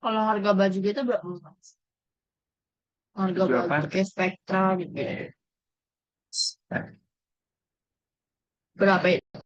Kalau harga baju gitu berapa Mas? Harga Berapa? baju kayak Spektra gitu ya. Berapa itu?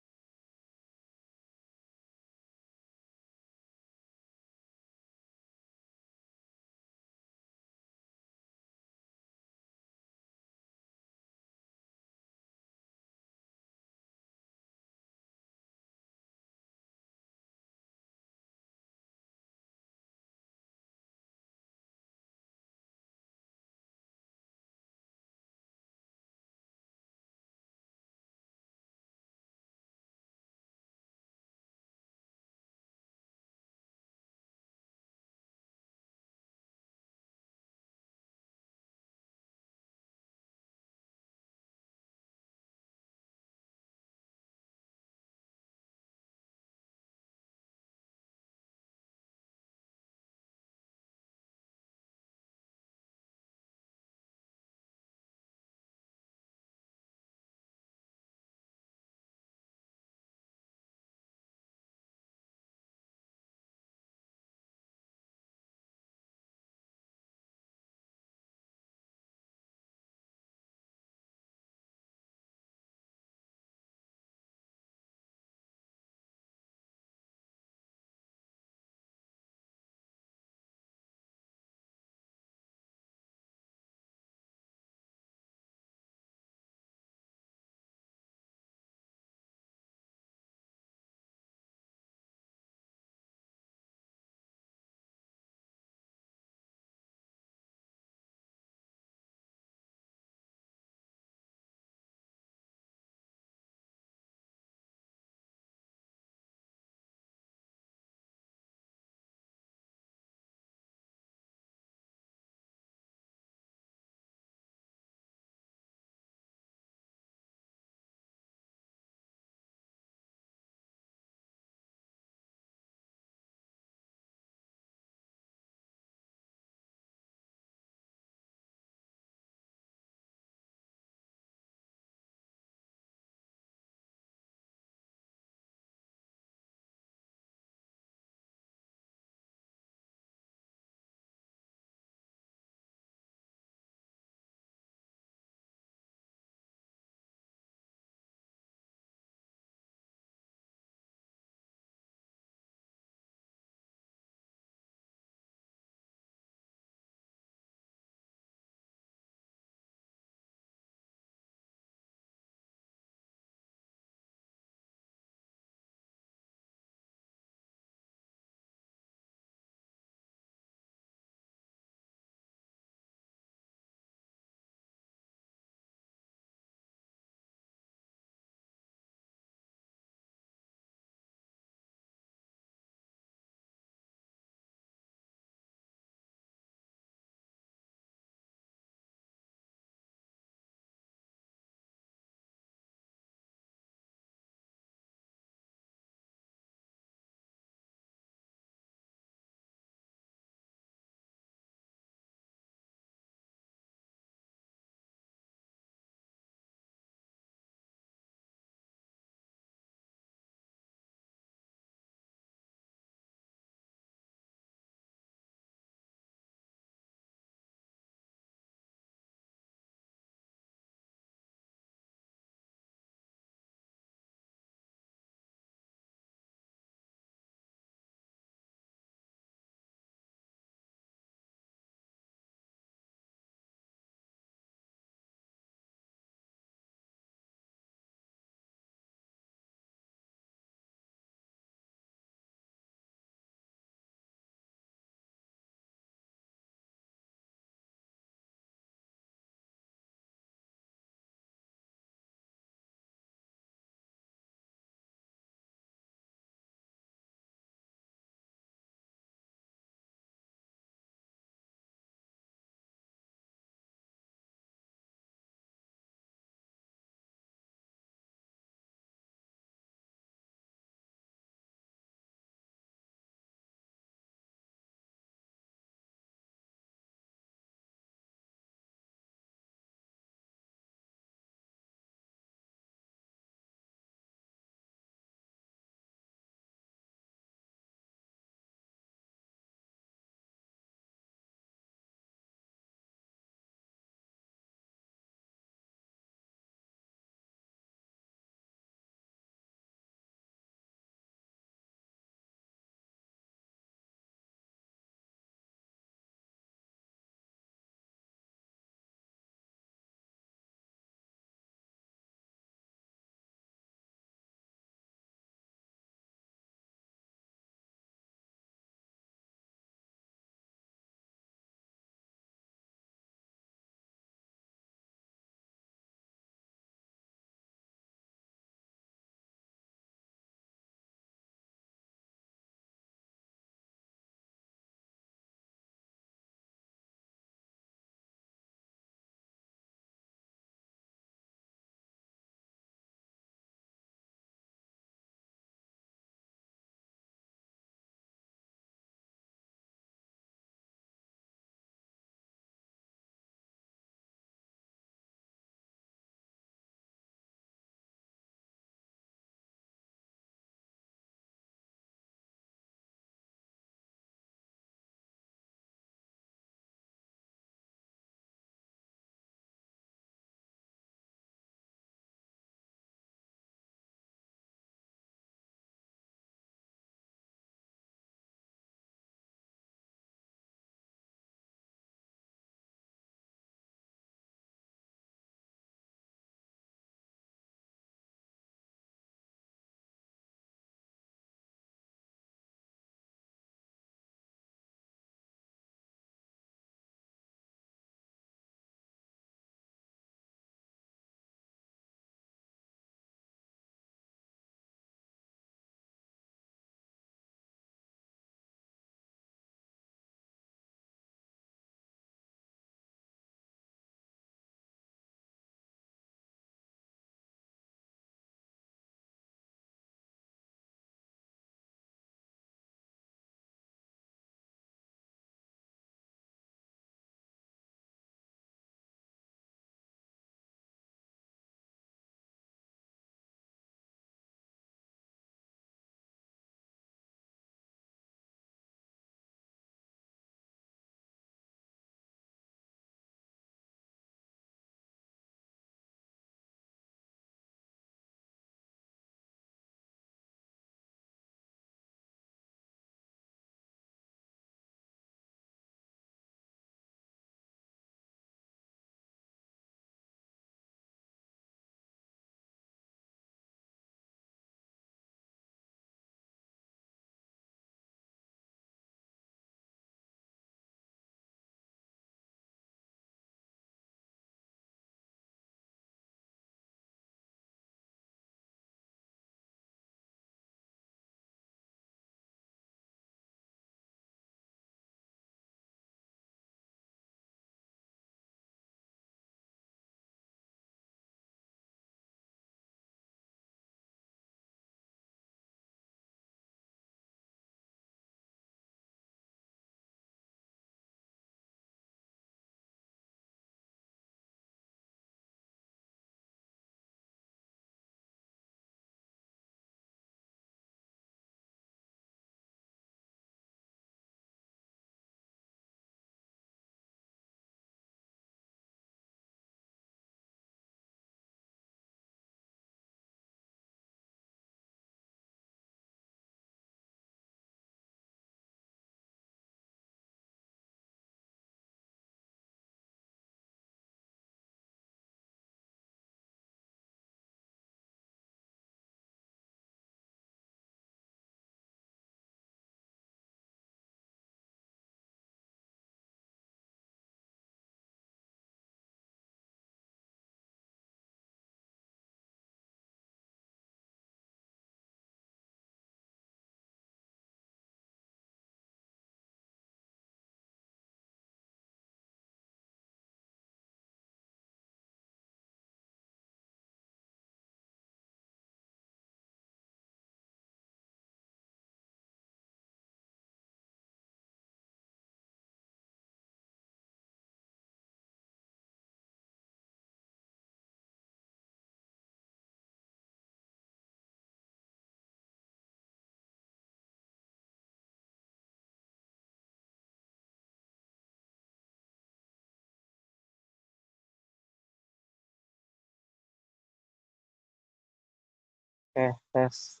Oke, tes.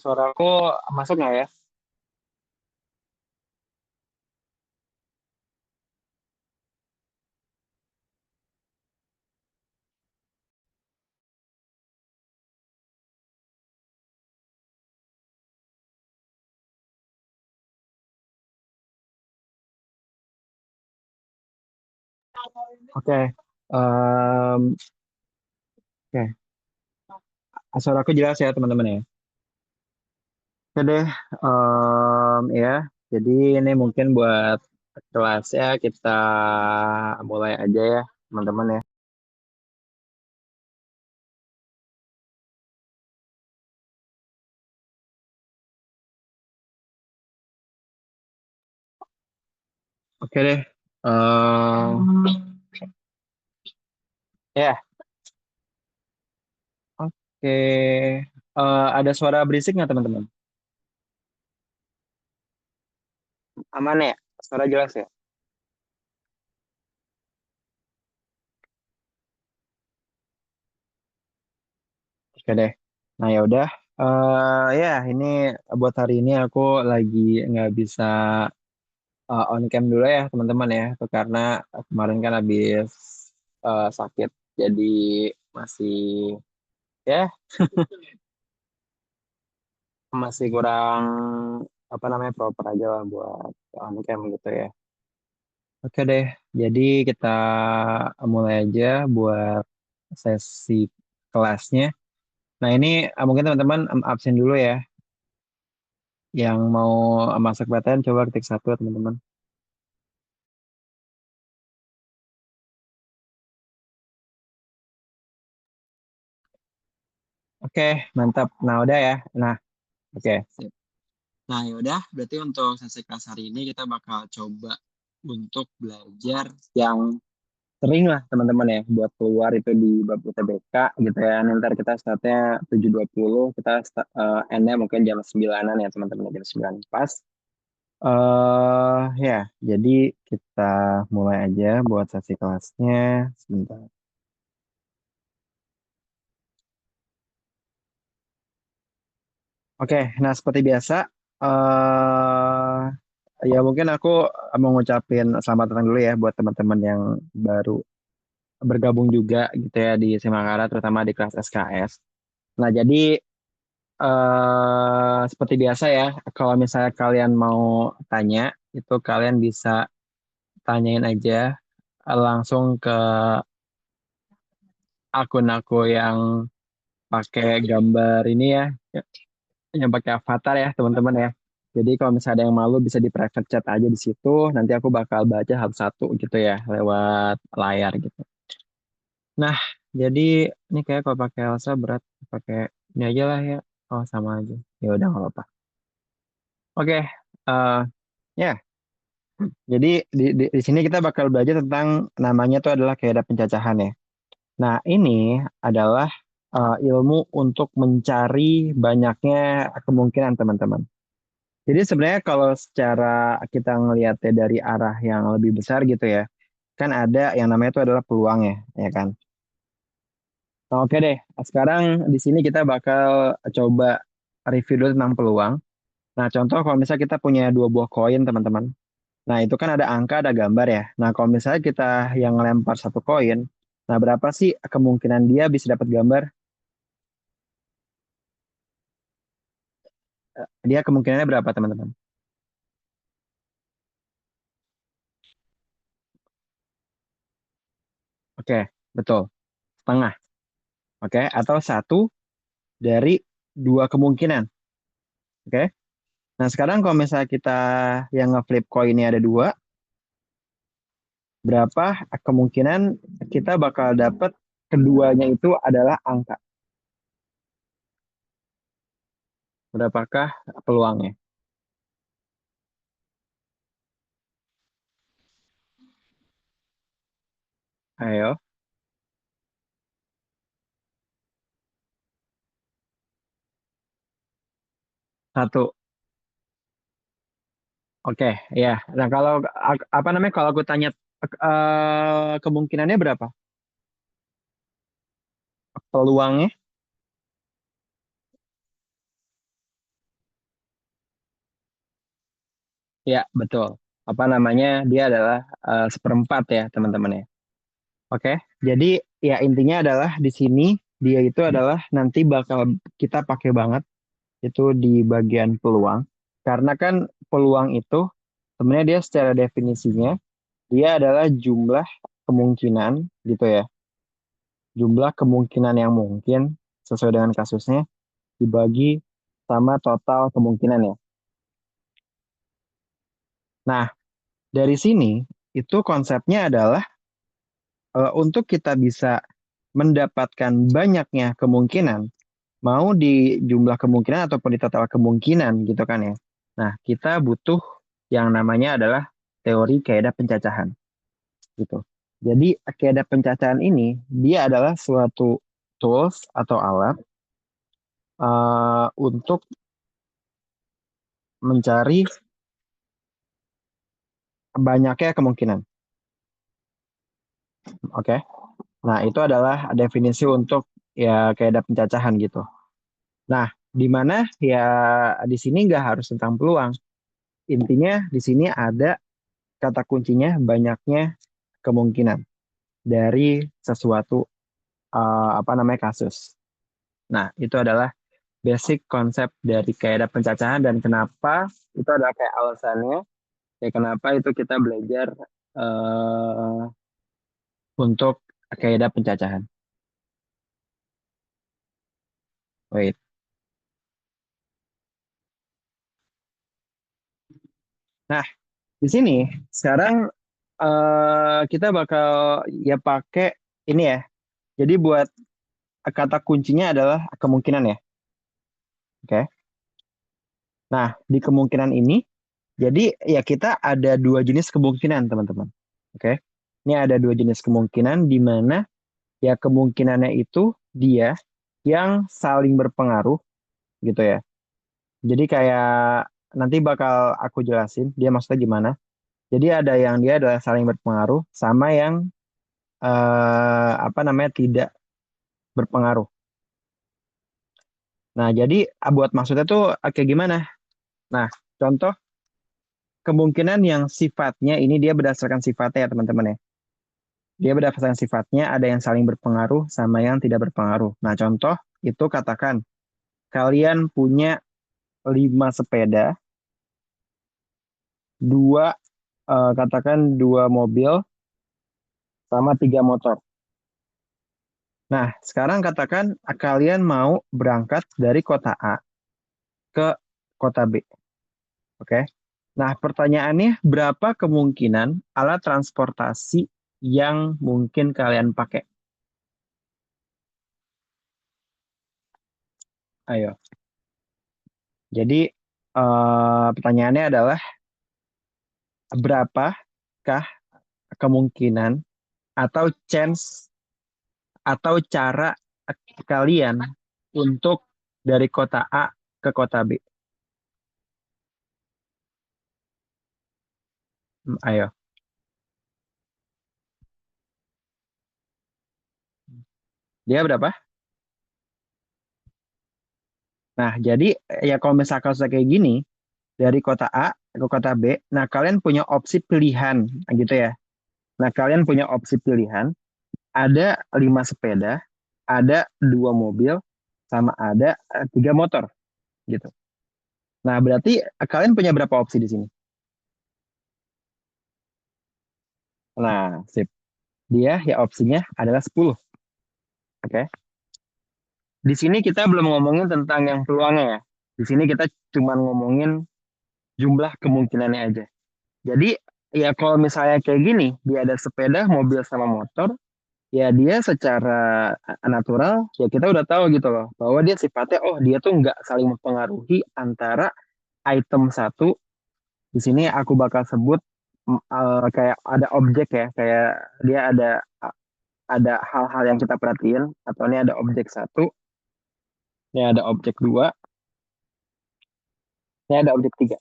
Suaraku masuk nggak ya? Oke. Em, oke. Suaraku jelas ya teman-teman ya. Oke deh. Ya. Jadi ini mungkin buat kelasnya kita mulai aja ya teman-teman ya. Oke deh. Ya. Oke. Ada suara berisik nggak teman-teman? Aman ya? Suara jelas ya? Oke deh. Nah ya udah. Ya ini buat hari ini aku lagi nggak bisa on cam dulu ya teman-teman ya. Itu karena kemarin kan habis sakit. Jadi masih ya masih kurang apa namanya proper aja lah buat on cam gitu ya. Oke deh. Jadi kita mulai aja buat sesi kelasnya. Nah ini mungkin teman-teman absen dulu ya. Yang mau masuk PTN coba ketik satu ya, teman-teman. Oke, mantap. Nah, udah ya. Nah, oke. Sip. Nah, ya udah. Berarti untuk sesi kelas hari ini kita bakal coba untuk belajar yang sering lah teman-teman ya buat keluar itu di bab UTBK gitu ya. Nanti ntar kita startnya 7.20, kita endnya mungkin jam 9-an ya teman-teman, jam 9 pas. Ya, jadi kita mulai aja buat sesi kelasnya sebentar. Oke, nah seperti biasa, ya mungkin aku mau ngucapin selamat datang dulu ya buat teman-teman yang baru bergabung juga gitu ya di Semakara, terutama di kelas SKS. Nah, jadi seperti biasa ya, kalau misalnya kalian mau tanya, itu kalian bisa tanyain aja langsung ke akun aku yang pakai gambar ini ya, yang pakai avatar ya teman-teman ya. Jadi kalau misalnya ada yang malu bisa di private chat aja di situ. Nanti aku bakal baca satu-satu gitu ya lewat layar gitu. Nah, jadi ini kayak kalau pakai Elsa berat, pakai ini aja lah ya. Oh sama aja. Ya udah nggak apa-apa. Oke, eh, ya. Jadi di sini kita bakal belajar tentang namanya tuh adalah kayak pencacahan ya. Nah, ini adalah ilmu untuk mencari banyaknya kemungkinan teman-teman. Jadi sebenarnya kalau secara kita ngelihatnya dari arah yang lebih besar gitu ya, kan ada yang namanya itu adalah peluang ya, ya kan? Nah, oke deh, sekarang di sini kita bakal coba review dulu tentang peluang. Nah, contoh kalau misalnya kita punya dua buah koin teman-teman, nah itu kan ada angka, ada gambar ya. Nah, kalau misalnya kita yang ngelempar satu koin, nah berapa sih kemungkinan dia bisa dapat gambar? Dia kemungkinannya berapa teman-teman? Oke, betul, setengah. Oke, atau satu dari dua kemungkinan. Oke. Nah, sekarang kalau misalnya kita yang ngeflip koinnya ada dua, berapa kemungkinan kita bakal dapat keduanya itu adalah angka? Berapakah peluangnya? Ayo, satu. Oke, ya. Nah, kalau apa namanya? Kalau aku tanya Kemungkinannya berapa? Peluangnya? Ya, betul. Apa namanya? Dia adalah seperempat ya, teman-teman ya. Oke, jadi ya intinya adalah di sini dia itu adalah nanti bakal kita pakai banget itu di bagian peluang. Karena kan peluang itu sebenarnya dia secara definisinya dia adalah jumlah kemungkinan gitu ya. Jumlah kemungkinan yang mungkin sesuai dengan kasusnya dibagi sama total kemungkinan ya. Nah, dari sini itu konsepnya adalah untuk kita bisa mendapatkan banyaknya kemungkinan, mau di jumlah kemungkinan ataupun di total kemungkinan gitu kan ya. Nah, kita butuh yang namanya adalah teori kaidah pencacahan gitu. Jadi kaidah pencacahan ini dia adalah suatu tools atau alat untuk mencari banyaknya kemungkinan. Oke. Nah, itu adalah definisi untuk ya kaidah pencacahan gitu. Nah, di mana ya di sini nggak harus tentang peluang. Intinya di sini ada kata kuncinya banyaknya kemungkinan dari sesuatu apa namanya kasus. Nah, itu adalah basic konsep dari kaidah pencacahan dan kenapa itu adalah kayak alasannya ya kenapa itu kita belajar eh, untuk kaidah pencacahan. Wait. Nah, di sini sekarang kita bakal ya pakai ini ya. Jadi buat kata kuncinya adalah kemungkinan ya. Oke. Nah, di kemungkinan ini jadi ya kita ada dua jenis kemungkinan, teman-teman. Oke. Ini ada dua jenis kemungkinan di mana ya kemungkinannya itu dia yang saling berpengaruh gitu ya. Jadi kayak nanti bakal aku jelasin dia maksudnya gimana. Jadi ada yang dia adalah saling berpengaruh sama yang apa namanya tidak berpengaruh. Nah, jadi buat maksudnya tuh kayak gimana? Nah, contoh kemungkinan yang sifatnya ini dia berdasarkan sifatnya ya teman-teman ya. Dia berdasarkan sifatnya ada yang saling berpengaruh sama yang tidak berpengaruh. Nah, contoh itu katakan kalian punya 5 sepeda, dua katakan 2 mobil sama 3 motor. Nah, sekarang katakan kalian mau berangkat dari kota A ke kota B. Oke. Nah, pertanyaannya berapa kemungkinan alat transportasi yang mungkin kalian pakai? Ayo. Jadi pertanyaannya adalah berapakah kemungkinan atau chance atau cara kalian untuk dari kota A ke kota B? Ayo. Dia berapa? Nah, jadi ya kalau misalkan sudah kayak gini, dari kota A ke kota B, nah kalian punya opsi pilihan, gitu ya. Nah, kalian punya opsi pilihan, ada 5 sepeda, ada 2 mobil, sama ada 3 motor, gitu. Nah, berarti kalian punya berapa opsi di sini? Nah, sip. Dia ya opsinya adalah 10. Oke. Di sini kita belum ngomongin tentang yang peluangnya ya. Di sini kita cuma ngomongin jumlah kemungkinannya aja. Jadi ya kalau misalnya kayak gini, dia ada sepeda, mobil sama motor, ya dia secara natural ya kita udah tahu gitu loh bahwa dia sifatnya oh dia tuh nggak saling mempengaruhi antara item satu di sini aku bakal sebut kayak ada objek ya kayak dia ada hal-hal yang kita perhatiin atau ini ada objek satu ini ada objek dua ini ada objek tiga.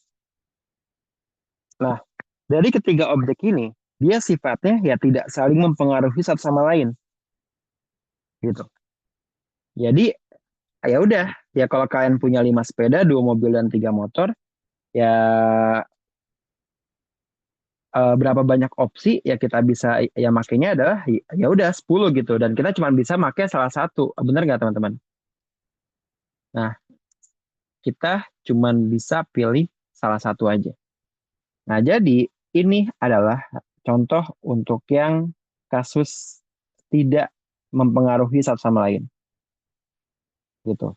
Nah, dari ketiga objek ini dia sifatnya ya tidak saling mempengaruhi satu sama lain gitu. Jadi ya udah, ya kalau kalian punya 5 sepeda, 2 mobil dan 3 motor, ya berapa banyak opsi ya kita bisa ya makainya adalah ya udah 10 gitu dan kita cuma bisa pakai salah satu. Bener nggak teman-teman? Nah, kita cuma bisa pilih salah satu aja. Nah, jadi ini adalah contoh untuk yang kasus tidak mempengaruhi satu sama lain gitu.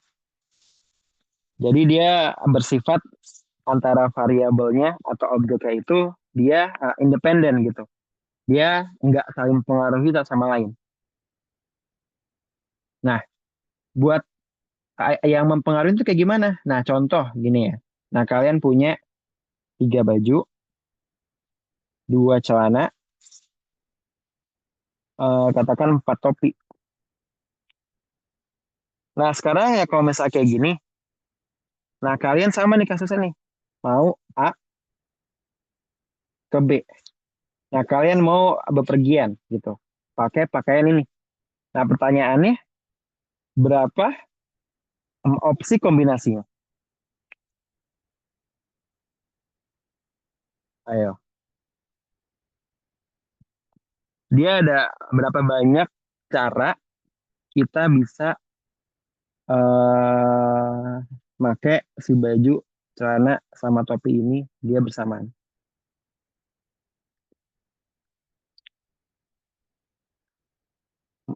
Jadi dia bersifat antara variabelnya atau objeknya itu dia independen gitu. Dia nggak saling mempengaruhi satu sama lain. Nah, buat yang mempengaruhi itu kayak gimana? Nah, contoh gini ya. Nah, kalian punya 3 baju, 2 celana, katakan 4 topi. Nah, sekarang ya kalau misalnya kayak gini, nah kalian sama nih kasusnya nih. Mau A ke B. Nah, kalian mau bepergian gitu. Pakai pakaian ini. Nah, pertanyaannya berapa opsi kombinasinya? Ayo. Dia ada berapa banyak cara kita bisa pakai si baju, celana, sama topi ini dia bersamaan.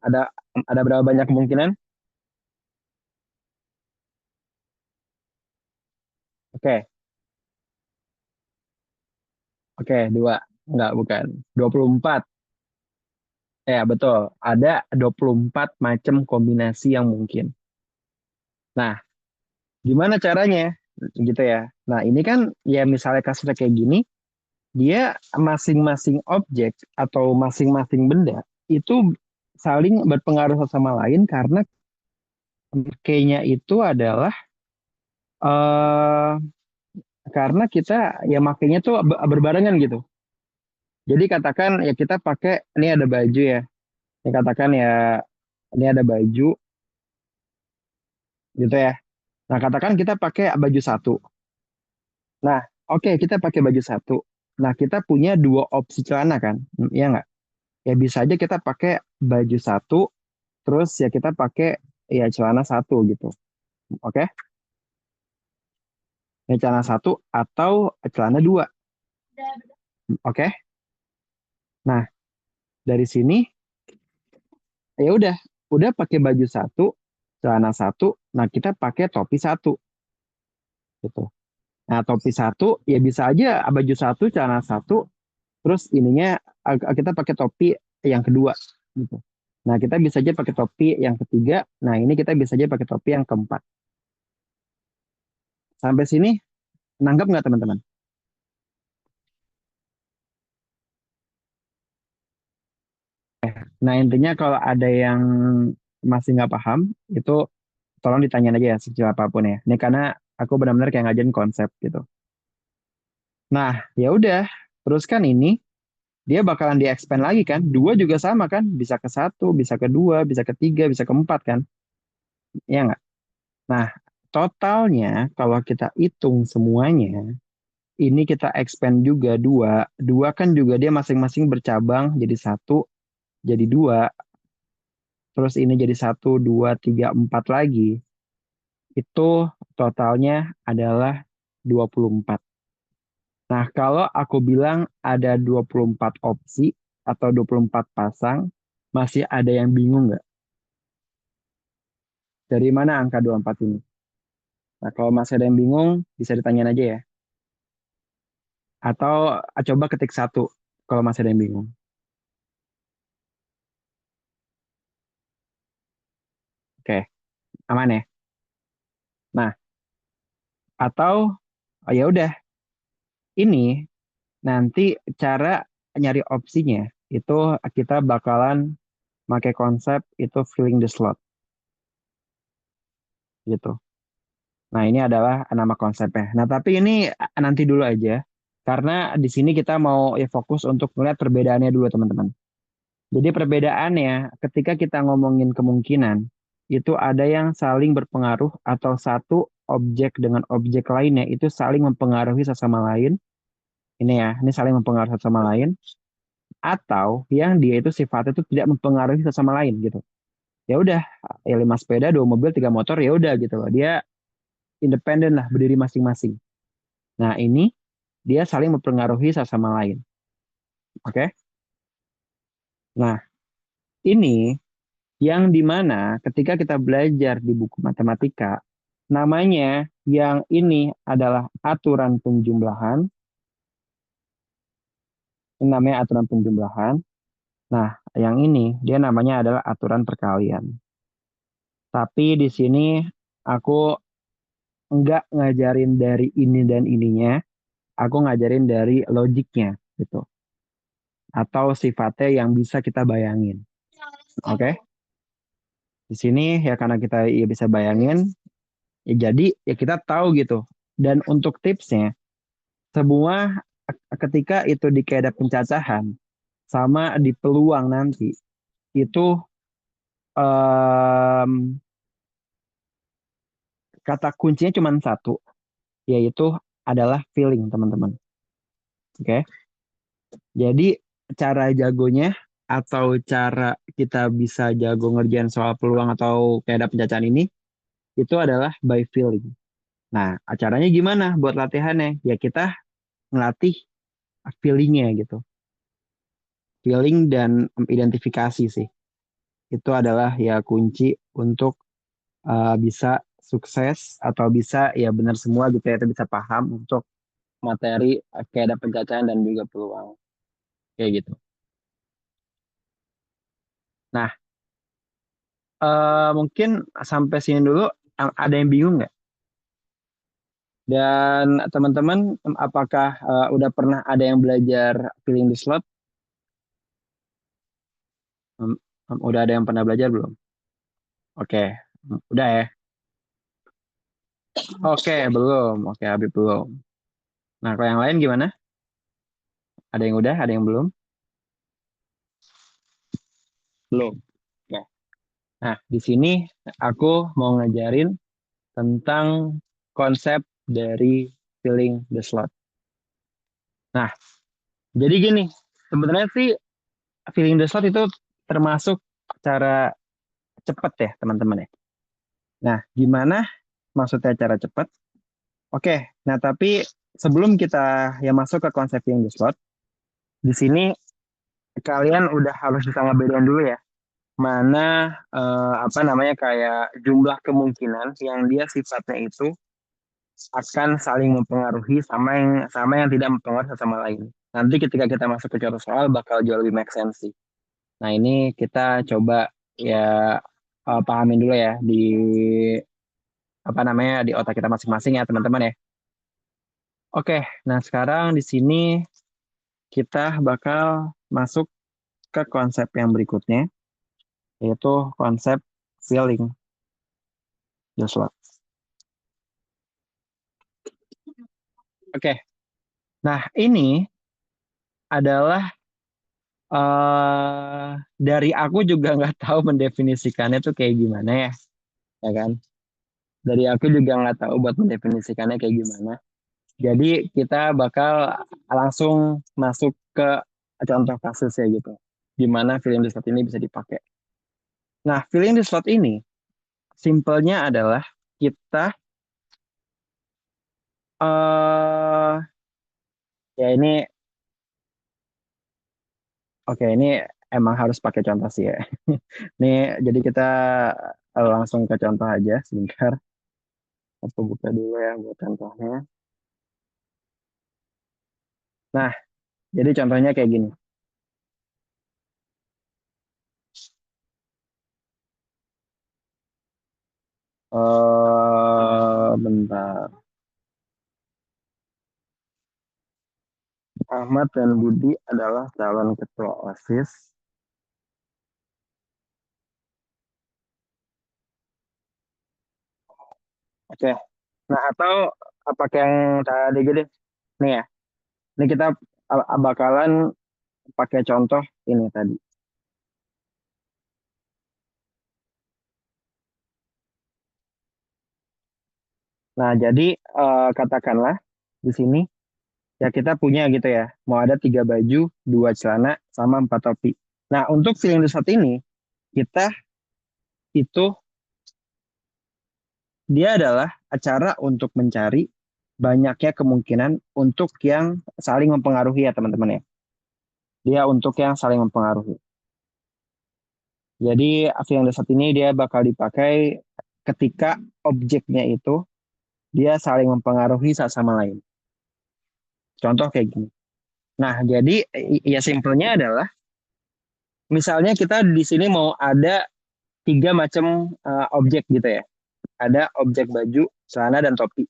Ada ada berapa banyak kemungkinan? Oke, oke, dua. Enggak, bukan. 24. Ya, betul. Ada 24 macam kombinasi yang mungkin. Nah, gimana caranya? Gitu ya. Nah, ini kan ya misalnya kasusnya kayak gini, dia masing-masing objek atau masing-masing benda itu saling berpengaruh satu sama lain karena kayaknya itu adalah eh karena kita ya makainya tuh berbarengan gitu. Jadi katakan ya kita pakai ini ada baju ya. Ini katakan ya ini ada baju gitu ya. Nah, katakan kita pakai baju satu. Nah, oke kita pakai baju satu. Nah, kita punya 2 opsi celana kan? Iya nggak? Ya bisa aja kita pakai baju satu, terus ya kita pakai ya celana satu gitu. Oke? Ya celana satu atau celana dua. Oke? Nah, dari sini ya udah pakai baju satu, celana satu, nah kita pakai topi satu gitu. Nah, topi satu ya bisa aja baju satu, celana satu, terus ininya kita pakai topi yang kedua gitu. Nah, kita bisa aja pakai topi yang ketiga. Nah, ini kita bisa aja pakai topi yang keempat. Sampai sini nanggap nggak teman-teman? Nah, intinya kalau ada yang masih nggak paham, itu tolong ditanyain aja ya sekecil apapun ya. Ini karena aku benar-benar kayak ngajarin konsep gitu. Nah, ya udah. Terus kan ini dia bakalan di-expand lagi kan. Dua juga sama kan. Bisa ke satu, bisa ke dua, bisa ke tiga, bisa ke empat kan. Ya nggak? Nah, totalnya kalau kita hitung semuanya, ini kita expand juga dua. Dua kan juga dia masing-masing bercabang jadi satu, jadi dua. Terus ini jadi satu, dua, tiga, empat lagi. Itu totalnya adalah 24. Nah, kalau aku bilang ada 24 opsi atau 24 pasang, masih ada yang bingung nggak? Dari mana angka 24 ini? Nah, kalau masih ada yang bingung, bisa ditanyain aja ya. Atau coba ketik satu kalau masih ada yang bingung. Oke, aman ya? Nah, atau ya udah, ini nanti cara nyari opsinya itu kita bakalan pakai konsep itu filling the slot gitu. Nah, ini adalah nama konsepnya. Nah, tapi ini nanti dulu aja. Karena di sini kita mau ya fokus untuk melihat perbedaannya dulu teman-teman. Jadi perbedaannya ketika kita ngomongin kemungkinan, itu ada yang saling berpengaruh atau satu objek dengan objek lainnya itu saling mempengaruhi satu sama lain. Ini ya, ini saling mempengaruhi satu sama lain. Atau yang dia itu sifatnya itu tidak mempengaruhi satu sama lain gitu. Ya udah, ya 5 sepeda, 2 mobil, 3 motor, ya udah gitu loh. Dia independen lah, berdiri masing-masing. Nah ini dia saling mempengaruhi satu sama lain. Oke? Nah ini yang dimana ketika kita belajar di buku matematika, namanya yang ini adalah aturan penjumlahan, ini namanya aturan penjumlahan. Nah, yang ini dia namanya adalah aturan perkalian. Tapi di sini aku enggak ngajarin dari ini dan ininya, aku ngajarin dari logiknya gitu. Atau sifatnya yang bisa kita bayangin. Oke? Di sini ya karena kita ya bisa bayangin, ya jadi ya kita tahu gitu. Dan untuk tipsnya, semua ketika itu di kaedah pencacahan sama di peluang nanti itu em, kata kuncinya cuma satu, yaitu adalah feeling teman-teman. Oke, jadi cara jagonya atau cara kita bisa jago ngerjain soal peluang atau kaedah pencacahan ini itu adalah by feeling. Nah, acaranya gimana buat latihannya? Ya kita ngelatih feelingnya gitu. Feeling dan identifikasi sih. Itu adalah ya kunci untuk bisa sukses atau bisa ya benar semua gitu ya, itu bisa paham untuk materi kayak ada pencacahan dan juga peluang kayak gitu. Nah, mungkin sampai sini dulu. Ada yang bingung nggak? Dan teman-teman, apakah udah pernah ada yang belajar filling the slot? Em, udah ada yang pernah belajar belum? Oke, udah ya. Oke, belum. Oke, Habib belum. Nah, kalau yang lain gimana? Ada yang udah, ada yang belum? Belum. Oke. Nah, di sini aku mau ngajarin tentang konsep dari filling the slot. Nah, jadi gini, sebenarnya sih filling the slot itu termasuk cara cepat ya, teman-teman ya. Nah, gimana maksudnya cara cepat? Oke, nah tapi sebelum kita yang masuk ke konsep filling the slot, di sini kalian udah harus bisa ngebedain dulu ya, mana apa namanya kayak jumlah kemungkinan yang dia sifatnya itu akan saling mempengaruhi sama yang tidak mempengaruhi satu sama lain. Nanti ketika kita masuk ke contoh soal bakal jauh lebih make sense sih. Nah ini kita coba ya pahamin dulu ya di apa namanya di otak kita masing-masing ya teman-teman ya. Oke, nah sekarang di sini kita bakal masuk ke konsep yang berikutnya yaitu konsep feeling Joshua. Oke, nah ini adalah dari aku juga nggak tahu mendefinisikannya tuh kayak gimana ya kan? Dari aku juga nggak tahu buat mendefinisikannya kayak gimana. Jadi kita bakal langsung masuk ke contoh kasus ya gitu. Gimana feeling the slot ini bisa dipakai. Nah, feeling the slot ini simpelnya adalah kita ya ini oke ini emang harus pakai contoh sih ya. Nih jadi kita langsung ke contoh aja sebentar. Aku buka dulu ya buat contohnya. Nah, jadi contohnya kayak gini. Bentar. Ahmad dan Budi adalah calon ketua OSIS. Oke. Nah, atau apa yang tadi gede? Nih ya. Ini kita bakalan pakai contoh ini tadi. Nah, jadi katakanlah di sini ya kita punya gitu ya, mau ada 3 baju, 2 celana, sama 4 topi. Nah, untuk feeling the slot ini, kita itu dia adalah acara untuk mencari banyaknya kemungkinan untuk yang saling mempengaruhi ya teman-teman ya. Dia untuk yang saling mempengaruhi. Jadi feeling the slot ini dia bakal dipakai ketika objeknya itu dia saling mempengaruhi satu sama lain. Contoh kayak gini. Nah, jadi ya simpelnya adalah misalnya kita di sini mau ada 3 macam objek gitu ya. Ada objek baju, celana, dan topi.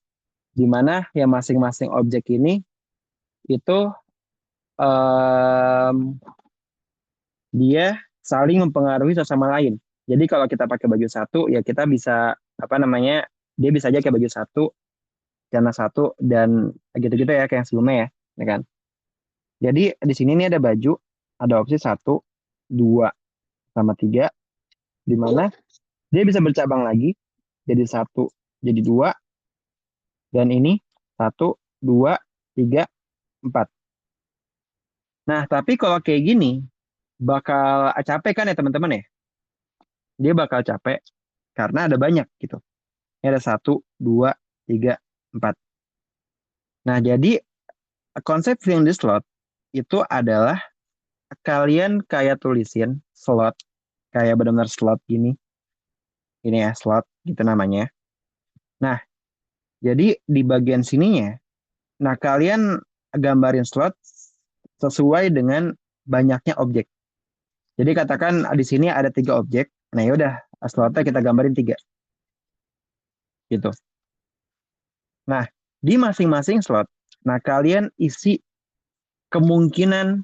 Di mana ya masing-masing objek ini itu em, dia saling mempengaruhi satu sama lain. Jadi kalau kita pakai baju satu, ya kita bisa apa namanya, dia bisa aja kayak baju satu, celana satu, dan gitu-gitu ya kayak yang sebelumnya ya kan. Jadi di sini nih ada baju, ada opsi satu, dua, sama tiga, di mana dia bisa bercabang lagi jadi satu, jadi dua, dan ini satu, dua, tiga, empat. Nah, tapi kalau kayak gini bakal capek kan ya teman-teman ya? Dia bakal capek karena ada banyak gitu. Ini ada satu, dua, tiga, empat. Nah, jadi konsep filling the slot itu adalah kalian kayak tulisin slot, kayak benar-benar slot gini. Ini ya slot gitu namanya. Nah, jadi di bagian sininya, nah kalian gambarin slot sesuai dengan banyaknya objek. Jadi katakan di sini ada 3 objek. Nah ya udah slotnya kita gambarin 3 gitu. Nah di masing-masing slot, nah kalian isi kemungkinan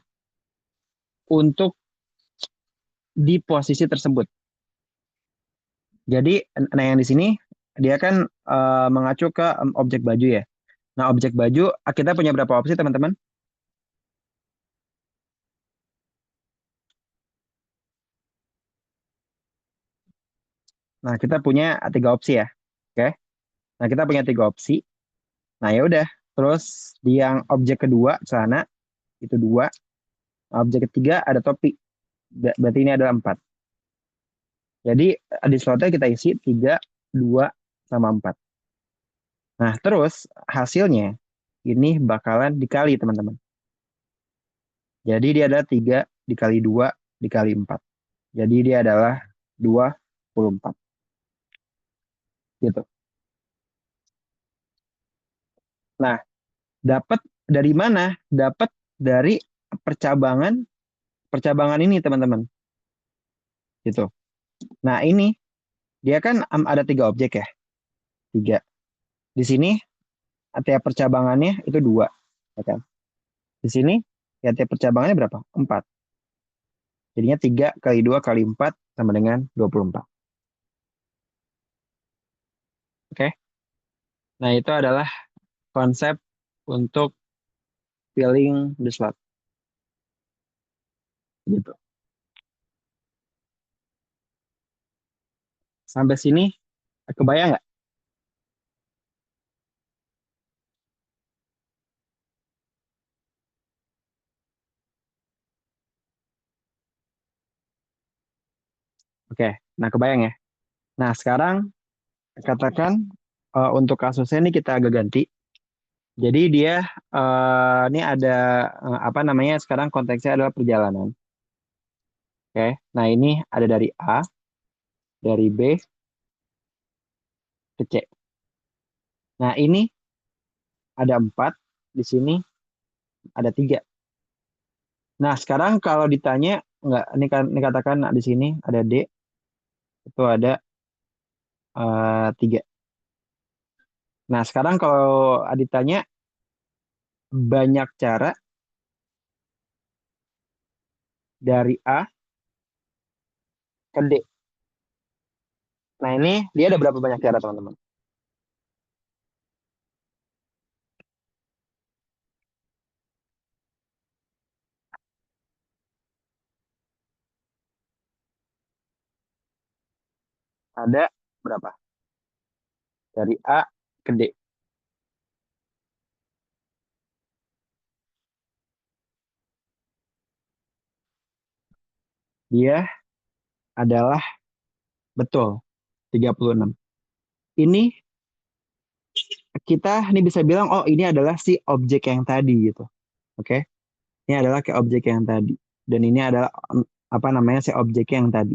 untuk di posisi tersebut. Jadi, nah yang di sini dia kan mengacu ke objek baju ya. Nah objek baju kita punya berapa opsi teman-teman? Nah kita punya 3 opsi ya. Oke. Nah kita punya 3 opsi. Nah ya udah. Terus di yang objek kedua celana itu 2. Objek ketiga ada topi. Berarti ini adalah 4. Jadi di slotnya kita isi 3, 2, sama 4. Nah, terus hasilnya ini bakalan dikali, teman-teman. Jadi dia ada 3 dikali 2 dikali 4. Jadi dia adalah 24. Gitu. Nah, dapat dari mana? Dapat dari percabangan percabangan ini, teman-teman. Gitu. Nah, ini dia kan ada 3 objek ya. 3. Di sini tiap percabangannya itu 2. Ya kan? Di sini ya tiap percabangannya berapa? 4. Jadinya 3 kali 2 kali 4 sama dengan 24. Oke. Nah, itu adalah konsep untuk filling the slot. Gitu. Sampai sini kebayang nggak? Oke. Nah, kebayang ya. Nah, sekarang katakan untuk kasusnya ini kita agak ganti. Jadi dia ini ada apa namanya sekarang konteksnya adalah perjalanan. Oke. Nah, ini ada dari A, dari B ke C. Nah, ini ada 4, di sini ada 3. Nah, sekarang kalau ditanya, nggak, ini katakan di sini ada D, itu ada 3. Nah, sekarang kalau ditanya banyak cara dari A ke D. Nah, ini dia ada berapa banyak cara, teman-teman? ada berapa? Dari A ke D. Dia adalah betul 36. Ini kita ini bisa bilang, oh ini adalah si objek yang tadi gitu. Oke. Ini adalah ke objek yang tadi. Dan ini adalah apa namanya si objek yang tadi.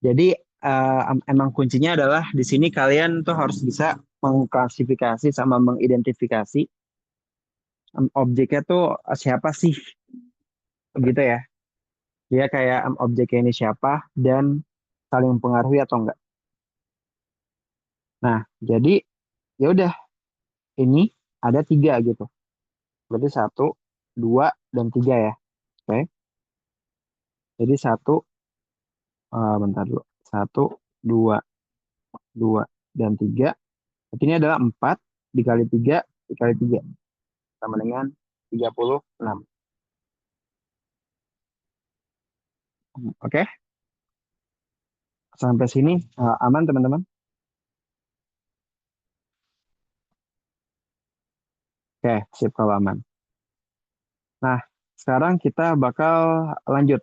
Jadi emang kuncinya adalah di sini kalian tuh harus bisa mengklasifikasi sama mengidentifikasi objeknya tuh siapa sih gitu ya. Dia kayak objeknya ini siapa dan saling mempengaruhi atau enggak. Nah, jadi ya udah ini ada tiga gitu. Berarti satu, dua, dan tiga ya. Oke. Jadi satu, bentar dulu. Satu, dua, dua, dan tiga. Berarti ini adalah empat dikali tiga sama dengan 36. Oke, sampai sini aman teman-teman. Oke, sip kalau aman. Nah, sekarang kita bakal lanjut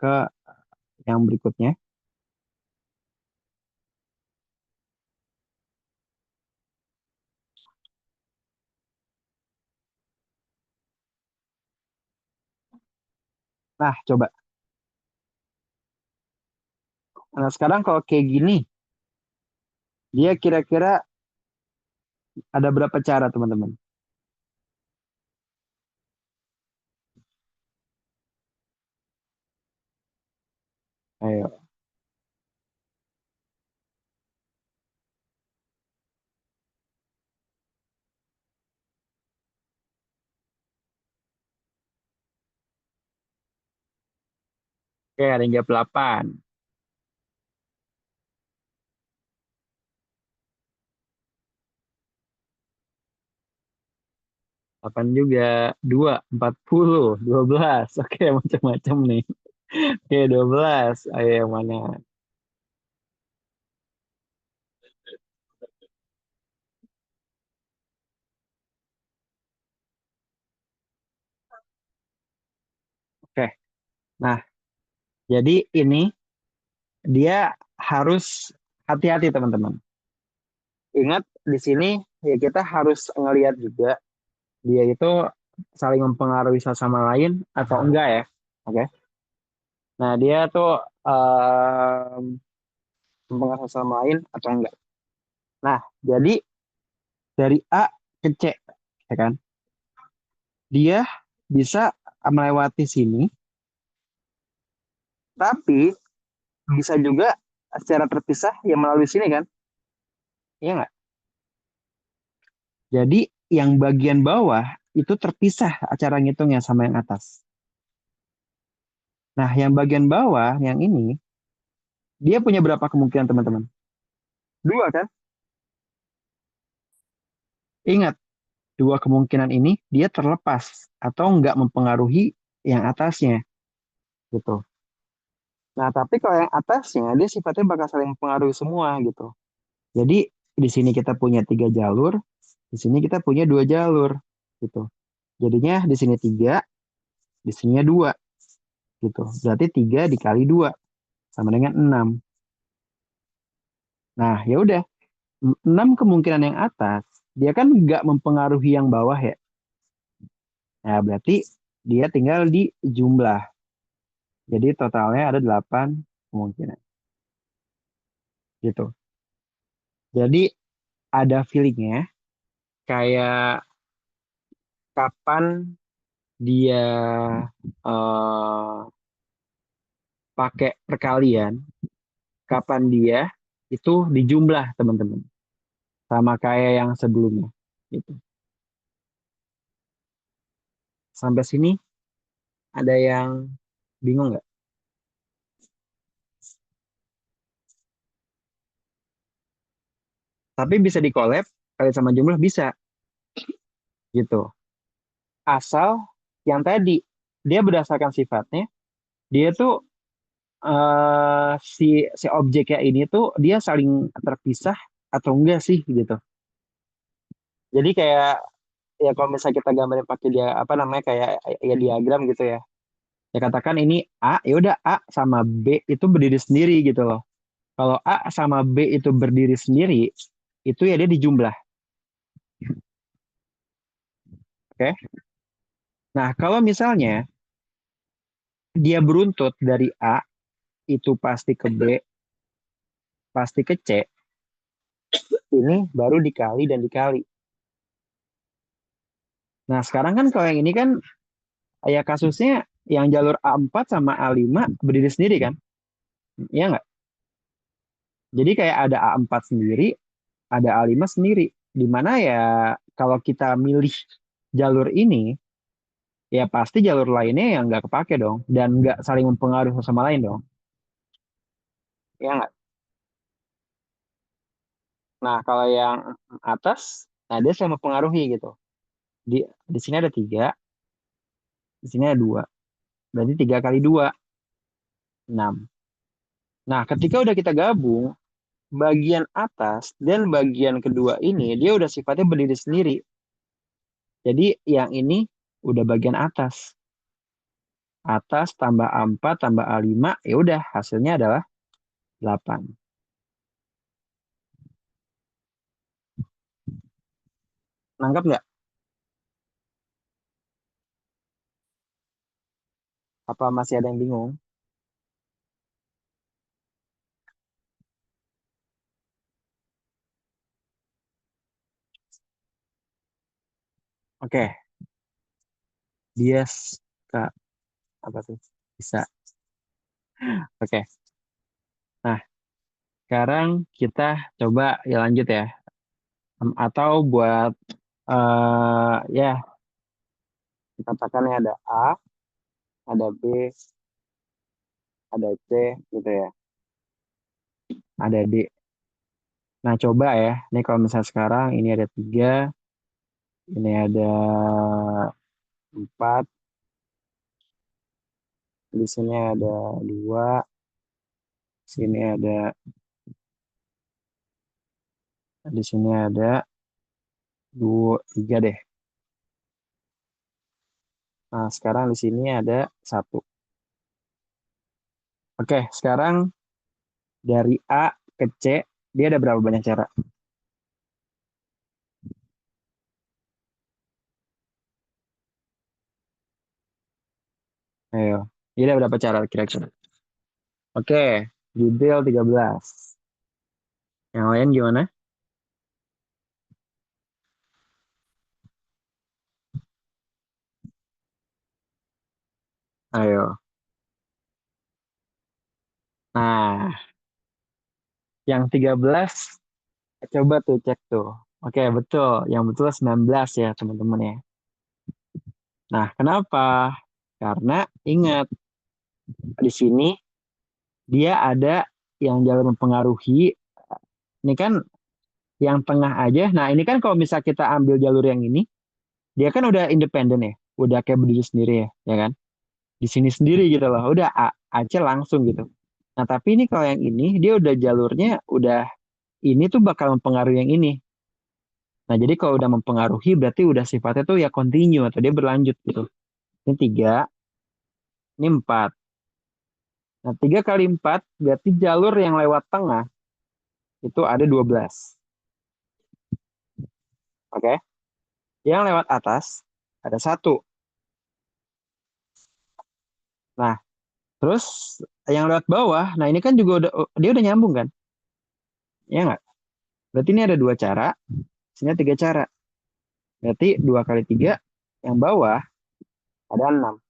ke yang berikutnya. Nah, coba. Nah, sekarang kalau kayak gini, dia kira-kira ada berapa cara teman-teman? Ayo. Oke, ada yang jawab 8. 8 juga. 2, 40, 12. Oke, macam-macam nih. Oke, 12. Ayo yang mana? Oke. Nah, jadi ini dia harus hati-hati teman-teman. Ingat di sini ya kita harus ngelihat juga dia itu saling mempengaruhi satu sama lain atau enggak ya. Oke. Nah, dia tuh mempengaruhi satu sama lain atau enggak. Nah, jadi dari A ke C ya kan. Dia bisa melewati sini tapi bisa juga secara terpisah ya melalui sini kan. Iya nggak? Jadi yang bagian bawah itu terpisah acara ngitungnya sama yang atas. Nah, yang bagian bawah, yang ini, dia punya berapa kemungkinan teman-teman? Dua kan? Ingat, dua kemungkinan ini dia terlepas atau nggak mempengaruhi yang atasnya gitu. Nah, tapi kalau yang atasnya dia sifatnya bakal saling mempengaruhi semua gitu. Jadi di sini kita punya tiga jalur, di sini kita punya dua jalur gitu. Jadinya di sini tiga, di sininya dua gitu. Berarti tiga dikali dua sama dengan enam. Nah, ya udah, enam kemungkinan yang atas dia kan nggak mempengaruhi yang bawah ya. Nah, berarti dia tinggal di jumlah. Jadi totalnya ada 8 kemungkinan gitu. Jadi ada feelingnya kayak kapan dia eh, pakai perkalian, kapan dia itu dijumlah teman-teman. Sama kayak yang sebelumnya. Gitu. Sampai sini ada yang bingung nggak? Tapi bisa di collab kali sama jumlah bisa gitu. Asal yang tadi dia berdasarkan sifatnya dia tuh si si objeknya ini tuh dia saling terpisah atau enggak sih gitu. Jadi kayak ya kalau misalnya kita gambarin pakai dia apa namanya kayak ya diagram gitu ya. Ya katakan ini A, ya udah A sama B itu berdiri sendiri gitu loh. Kalau A sama B itu berdiri sendiri, itu ya dia dijumlah. Oke. Nah, kalau misalnya dia beruntut dari A itu pasti ke B, pasti ke C, ini baru dikali dan dikali. Nah, sekarang kan kalau yang ini kan ya kasusnya yang jalur A4 sama A5 berdiri sendiri kan? Iya nggak? Jadi kayak ada A4 sendiri, ada A5 sendiri. Di mana ya kalau kita milih jalur ini, ya pasti jalur lainnya yang nggak kepake dong. Dan nggak saling mempengaruhi satu sama lain dong. Iya nggak? Nah, kalau yang atas, nah dia sama mempengaruhi gitu. Di, di sini ada tiga, di sini ada dua. Berarti tiga kali dua, enam. Nah, ketika udah kita gabung, bagian atas dan bagian kedua ini, dia udah sifatnya berdiri sendiri. Jadi yang ini udah bagian atas. Atas tambah A4 tambah A5, ya udah hasilnya adalah 8. Nangkap nggak? Apa masih ada yang bingung? Oke, dia Kak, apa tuh? Bisa. Oke. Nah, sekarang kita coba ya lanjut ya. Atau buat ya katakan ya ada A, ada B, ada C gitu ya. Ada D. Nah, coba ya. Ini kalau misalnya sekarang ini ada tiga, ini ada empat, di sini ada dua, sini ada, di sini ada dua, tiga deh. Nah, sekarang di sini ada satu. Oke, sekarang dari A ke C, dia ada berapa banyak cara? Ayo, dia ada berapa cara kira-kira? Oke, judel 13. Yang lain gimana? Ayo. Nah, yang 13 coba tuh cek tuh. Oke, betul. Yang betul 19 ya, teman-teman ya. Nah, kenapa? Karena ingat, di sini dia ada yang jalur mempengaruhi. Ini kan yang tengah aja. Nah, ini kan kalau misal kita ambil jalur yang ini, dia kan udah independen ya. Udah kayak berdiri sendiri ya, ya kan? Di sini sendiri gitu loh. Udah A aja langsung gitu. Nah, tapi ini kalau yang ini, dia udah jalurnya, udah ini tuh bakal mempengaruhi yang ini. Nah, jadi kalau udah mempengaruhi, berarti udah sifatnya tuh ya continue atau dia berlanjut gitu. Ini tiga, ini empat. Nah, tiga kali empat, berarti jalur yang lewat tengah itu ada 12. Oke? Yang lewat atas ada satu. Nah, terus yang lewat bawah, nah ini kan juga udah dia udah nyambung kan? Ya nggak? Berarti ini ada dua cara, sini ada tiga cara. Berarti dua kali tiga, yang bawah ada 6.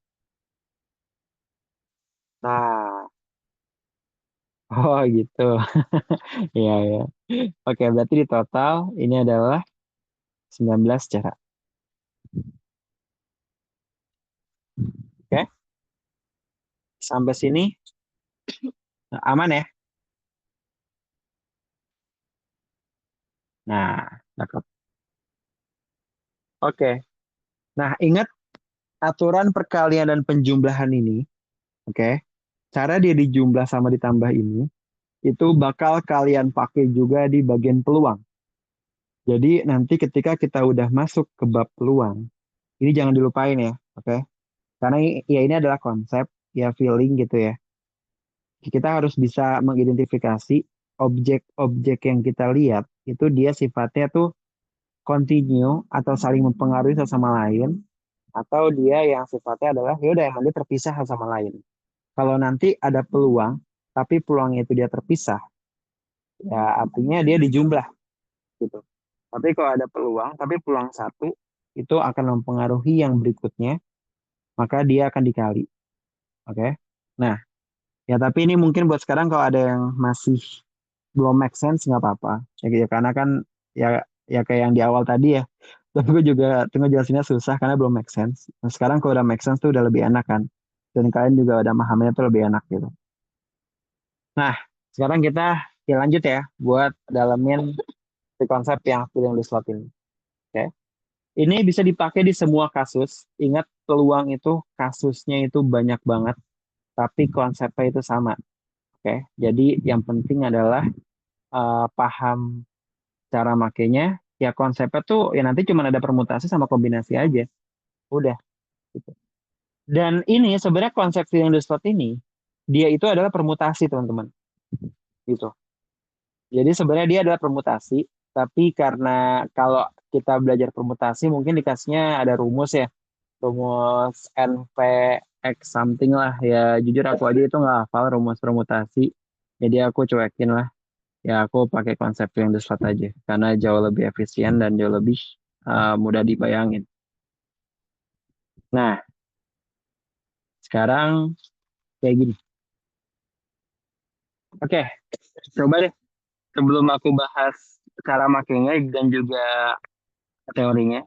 Nah, oh gitu. Iya, ya. Oke, berarti di total ini adalah 19 cara. Oke, sampai sini aman ya? Nah, cakep. Oke. Nah, ingat aturan perkalian dan penjumlahan ini, oke? cara dia dijumlah sama ditambah ini, itu bakal kalian pakai juga di bagian peluang. Jadi nanti ketika kita udah masuk ke bab peluang, ini jangan dilupain ya, oke? Karena ya ini adalah konsep, ya feeling gitu ya. Kita harus bisa mengidentifikasi objek-objek yang kita lihat, itu dia sifatnya tuh continue atau saling mempengaruhi satu sama lain, atau dia yang sifatnya adalah ya udah emang dia terpisah satu sama lain. Kalau nanti ada peluang, tapi peluangnya itu dia terpisah, ya artinya dia dijumlah gitu. Tapi kalau ada peluang, tapi peluang satu itu akan mempengaruhi yang berikutnya, maka dia akan dikali. Oke? Nah, ya tapi ini mungkin buat sekarang kalau ada yang masih belum make sense nggak apa-apa. Ya, gitu, karena kan ya ya kayak yang di awal tadi ya. Tapi gue juga tunggu jelasinnya susah karena belum make sense. Nah, sekarang kalau udah make sense tuh udah lebih enak kan. Dan kalian juga udah memahaminya tuh lebih enak gitu. Nah, sekarang kita ya lanjut ya buat dalemin si konsep yang feeling the slot ini. Oke. Ini bisa dipakai di semua kasus. Ingat peluang itu kasusnya itu banyak banget, tapi konsepnya itu sama. Oke. Jadi yang penting adalah paham cara makainya. Ya konsepnya tuh ya nanti cuma ada permutasi sama kombinasi aja. Udah. Gitu. Dan ini sebenarnya konsep feeling the slot ini dia itu adalah permutasi teman-teman. Gitu. Jadi sebenarnya dia adalah permutasi, tapi karena kalau kita belajar permutasi mungkin dikasihnya ada rumus ya, rumus NP X something lah ya. Jujur aku aja itu nggak hafal rumus permutasi, jadi aku cuekin lah. Ya aku pakai konsep yang slot aja, karena jauh lebih efisien dan jauh lebih mudah dibayangin. Nah, sekarang kayak gini. Oke, coba deh sebelum aku bahas cara makainya dan juga teorinya.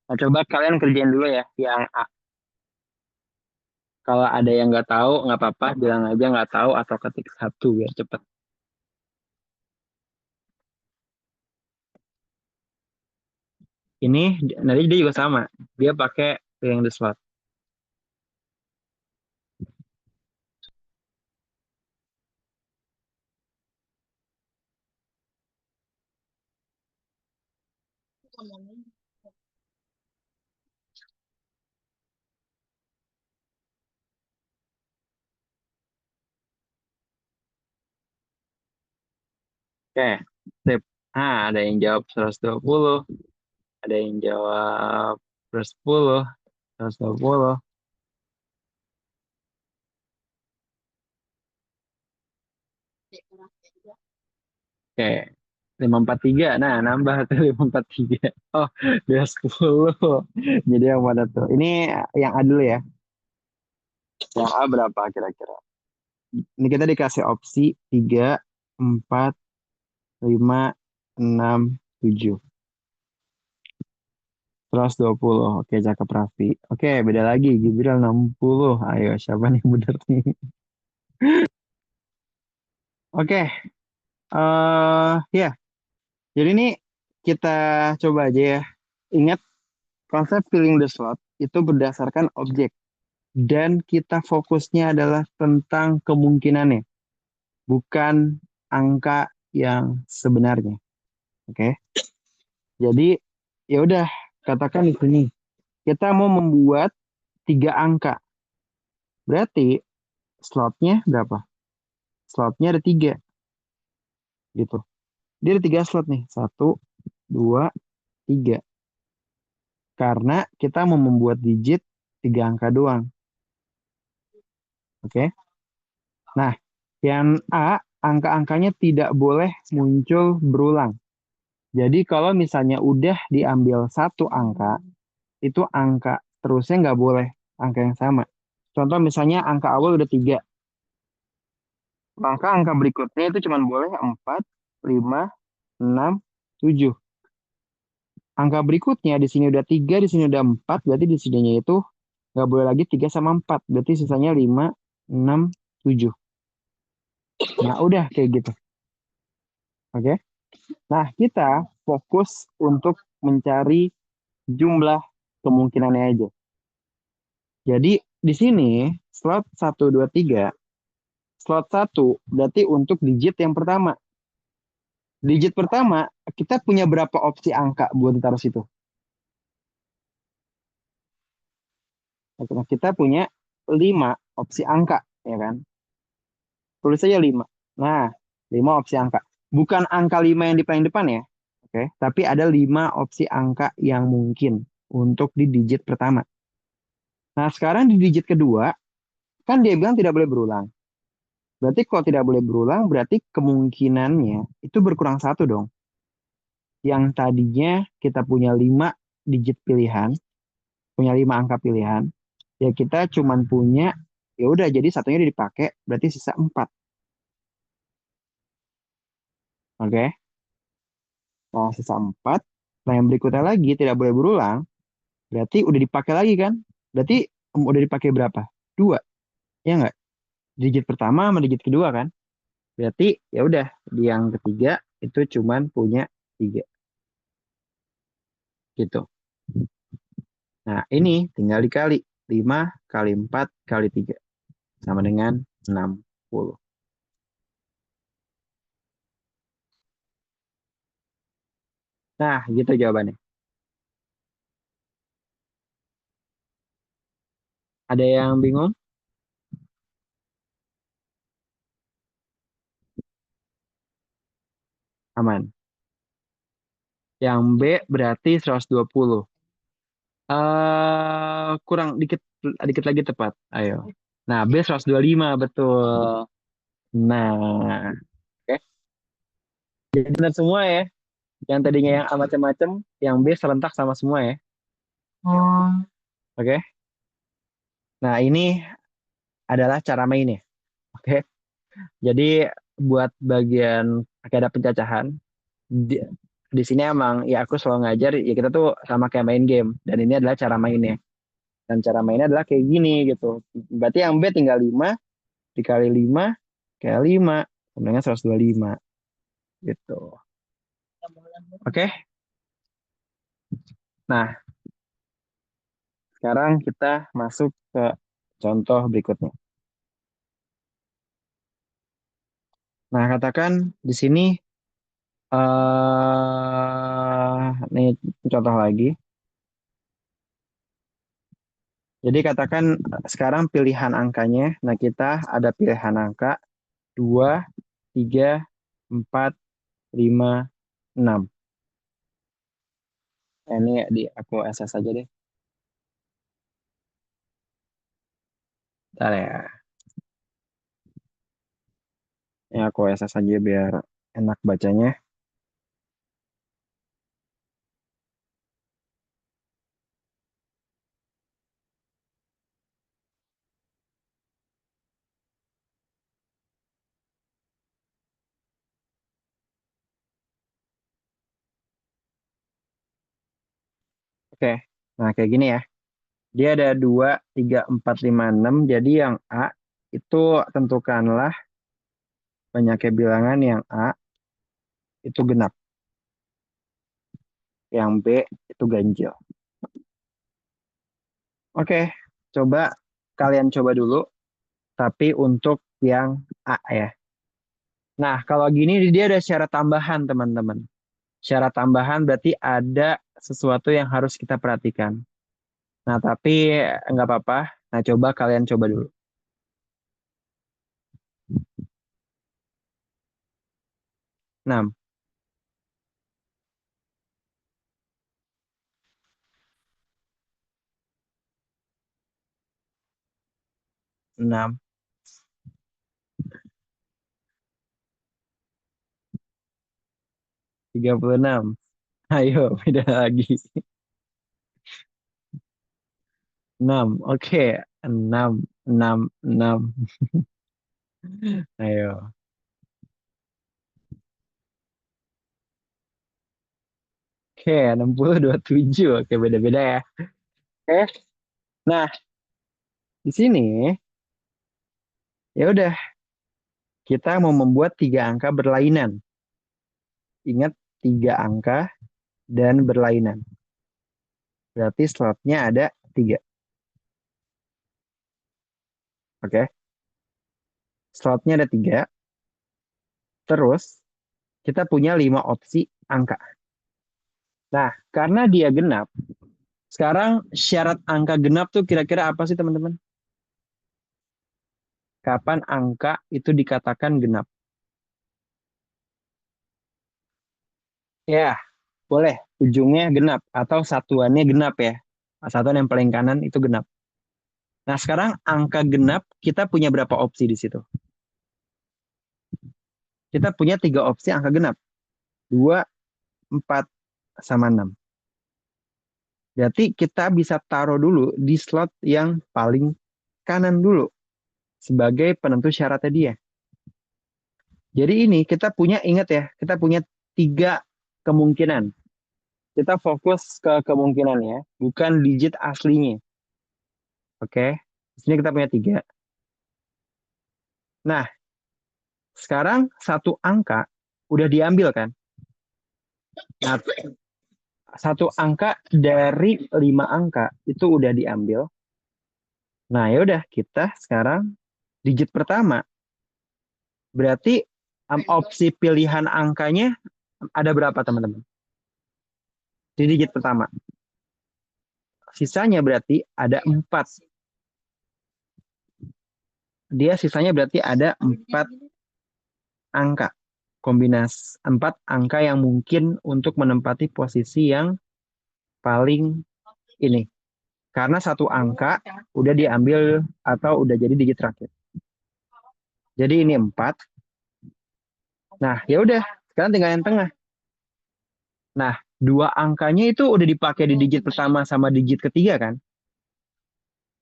Nah, coba kalian kerjain dulu ya yang A. Kalau ada yang nggak tahu, nggak apa-apa, bilang aja nggak tahu atau ketik satu biar cepet. Ini nanti dia juga sama. Dia pakai yang the slot. Oke, sip. Ada yang jawab 120, ada yang jawab 110, 120. Oke, 543. Nah, nambah tuh 543. Oh, 210. Jadi yang mana tuh? Ini yang A dulu ya. Yang A berapa kira-kira? Ini kita dikasih opsi 3, 4, 5, 6, 7. 120. Oke, cakep Raffi. Oke, beda lagi. Gibral 60. Ayo, siapa nih bener nih? Oke, ya. Jadi ini kita coba aja ya. Ingat konsep filling the slot itu berdasarkan objek. Dan kita fokusnya adalah tentang kemungkinannya. Bukan angka yang sebenarnya. Oke. Jadi ya udah katakan di sini kita mau membuat 3 angka. Berarti slotnya berapa? Slotnya ada 3 gitu. Dia ada 3 slot nih. 1, 2, 3. Karena kita mau membuat digit 3 angka doang. Oke. Nah, yang A, angka-angkanya tidak boleh muncul berulang. Jadi kalau misalnya udah diambil 1 angka, itu angka terusnya nggak boleh angka yang sama. Contoh misalnya angka awal udah 3, maka angka berikutnya itu cuma boleh 4, 5, 6, 7. Angka berikutnya di sini udah 3, di sini udah 4, berarti di sininya itu nggak boleh lagi 3 sama 4. Berarti sisanya 5, 6, 7. Nah, udah kayak gitu. Oke. Nah, kita fokus untuk mencari jumlah kemungkinannya aja. Jadi, di sini slot 1, 2, 3 Slot satu berarti untuk digit yang pertama. Digit pertama, kita punya berapa opsi angka buat ditaruh situ? Nah, kita punya 5 opsi angka, ya kan? Tulis saja 5. Nah, 5 opsi angka. Bukan angka 5 yang di paling depan ya. Oke, tapi ada 5 opsi angka yang mungkin untuk di digit pertama. Nah, sekarang di digit kedua, kan dia bilang tidak boleh berulang. Berarti kalau tidak boleh berulang, berarti kemungkinannya itu berkurang satu dong. Yang tadinya kita punya 5 digit pilihan, punya 5 angka pilihan, ya kita cuman punya, ya udah jadi satunya dipakai, berarti sisa 4. Oke, nah sisa 4. Nah yang berikutnya lagi tidak boleh berulang, berarti udah dipakai lagi kan? Berarti udah dipakai berapa? 2, ya nggak? Digit pertama sama digit kedua kan? Berarti ya udah di yang ketiga itu cuman punya 3 gitu. Nah ini tinggal dikali 5 kali 4 kali 3 sama dengan 60. Nah gitu jawabannya. Ada yang bingung? Aman. Yang B berarti 120. Kurang dikit dikit lagi tepat. Ayo. Nah, B 125 betul. Nah, oke. Jadi benar semua ya. Yang tadinya yang A macam-macam, yang B serentak sama semua ya. Oh, Oke. Nah, ini adalah cara mainnya. Oke. Jadi buat bagian kayak ada pencacahan di, di sini emang ya aku selalu ngajar ya kita tuh sama kayak main game dan ini adalah cara mainnya. Dan cara mainnya adalah kayak gini gitu. Berarti yang B tinggal 5 dikali 5 kali 5 sama dengan 125 gitu. Oke. Nah, sekarang kita masuk ke contoh berikutnya. Nah, katakan di sini nih contoh lagi. Jadi katakan sekarang pilihan angkanya. Nah, kita ada pilihan angka 2, 3, 4, 5, 6. Nah, ini di aku SS aja deh. Bentar ya. Ini aku SS aja biar enak bacanya. Oke. Nah, kayak gini ya. Dia ada 2, 3, 4, 5, 6. Jadi yang A itu tentukanlah banyaknya bilangan yang A itu genap. Yang B itu ganjil. Oke, coba kalian coba dulu. Tapi untuk yang A ya. Nah, kalau gini dia ada syarat tambahan teman-teman. Syarat tambahan berarti ada sesuatu yang harus kita perhatikan. Nah, tapi nggak apa-apa. Nah, coba kalian coba dulu. 6, 6, 36. Ayo, beda lagi. 6, oke. 6, 6, 6. Ayo. Oke, 60, 27. Oke, beda-beda ya. Oke. Nah, di sini ya udah kita mau membuat 3 angka berlainan. Ingat 3 angka dan berlainan. Berarti slotnya ada 3. Oke. Slotnya ada 3. Terus kita punya 5 opsi angka. Nah, karena dia genap, sekarang syarat angka genap tuh kira-kira apa sih teman-teman? Kapan angka itu dikatakan genap? Ya, boleh. Ujungnya genap atau satuannya genap ya. Satuan yang paling kanan itu genap. Nah, sekarang angka genap kita punya berapa opsi di situ? Kita punya 3 opsi angka genap. 2, 4, sama 6. Berarti kita bisa taruh dulu di slot yang paling kanan dulu sebagai penentu syaratnya dia. Jadi ini kita punya, ingat ya, kita punya 3 kemungkinan. Kita fokus ke kemungkinannya, bukan digit aslinya. Oke, di sini kita punya 3. Nah, sekarang satu angka udah diambil kan? Nah, satu angka dari 5 angka itu udah diambil. Nah, ya udah kita sekarang digit pertama. Berarti opsi pilihan angkanya ada berapa teman-teman? Di digit pertama. Sisanya berarti ada 4. Dia sisanya berarti ada 4 angka. Kombinasi 4 angka yang mungkin untuk menempati posisi yang paling ini. Karena satu angka udah diambil atau udah jadi digit terakhir. Jadi ini 4. Nah, ya udah, sekarang tinggal yang tengah. Nah, 2 angkanya itu udah dipakai di digit pertama sama digit ketiga kan?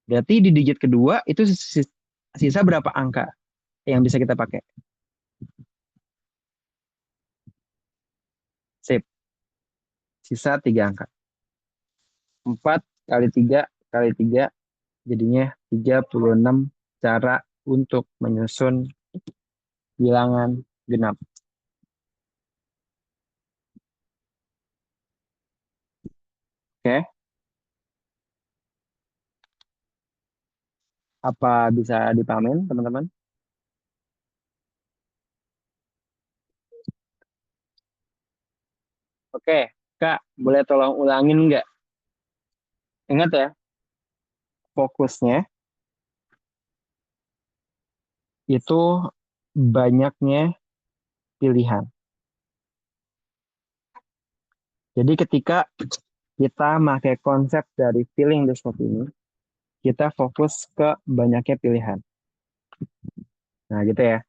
Berarti di digit kedua itu sisa berapa angka yang bisa kita pakai? Sip, sisa 3 angka. 4 kali 3 kali 3 jadinya 36 cara untuk menyusun bilangan genap. Oke, apa bisa dipahamin teman-teman? Oke, Kak, boleh tolong ulangin nggak? Ingat ya, fokusnya itu banyaknya pilihan. Jadi ketika kita pakai konsep dari feeling the spot ini, kita fokus ke banyaknya pilihan. Nah, gitu ya.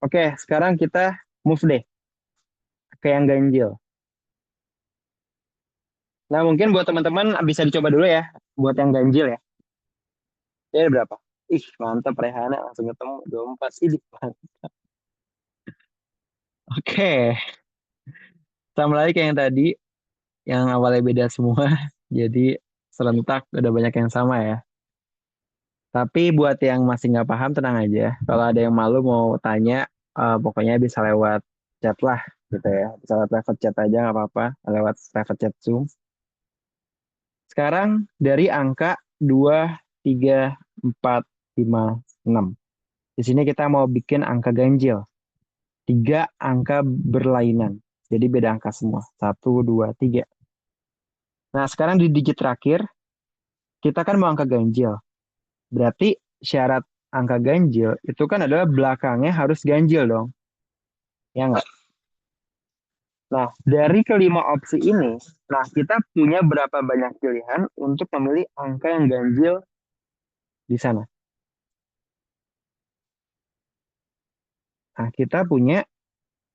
Oke, sekarang kita move deh ke yang ganjil. Nah, mungkin buat teman-teman bisa dicoba dulu ya, buat yang ganjil ya. Ini ada berapa? Ih, mantap Rehana, langsung ketemu 24 sih. Oke, sama lagi kayak yang tadi, yang awalnya beda semua. Jadi serentak udah banyak yang sama ya. Tapi buat yang masih nggak paham, tenang aja. Kalau ada yang malu mau tanya, pokoknya bisa lewat chat lah gitu ya. Bisa lewat private chat aja nggak apa-apa, lewat private chat Zoom. Sekarang dari angka 2, 3, 4, 5, 6. Di sini kita mau bikin angka ganjil. 3 angka berlainan. Jadi beda angka semua. 1, 2, 3. Nah, sekarang di digit terakhir, kita kan mau angka ganjil. Berarti syarat angka ganjil itu kan adalah belakangnya harus ganjil dong. Ya nggak? Nah, dari kelima opsi ini, nah kita punya berapa banyak pilihan untuk memilih angka yang ganjil di sana. Nah, kita punya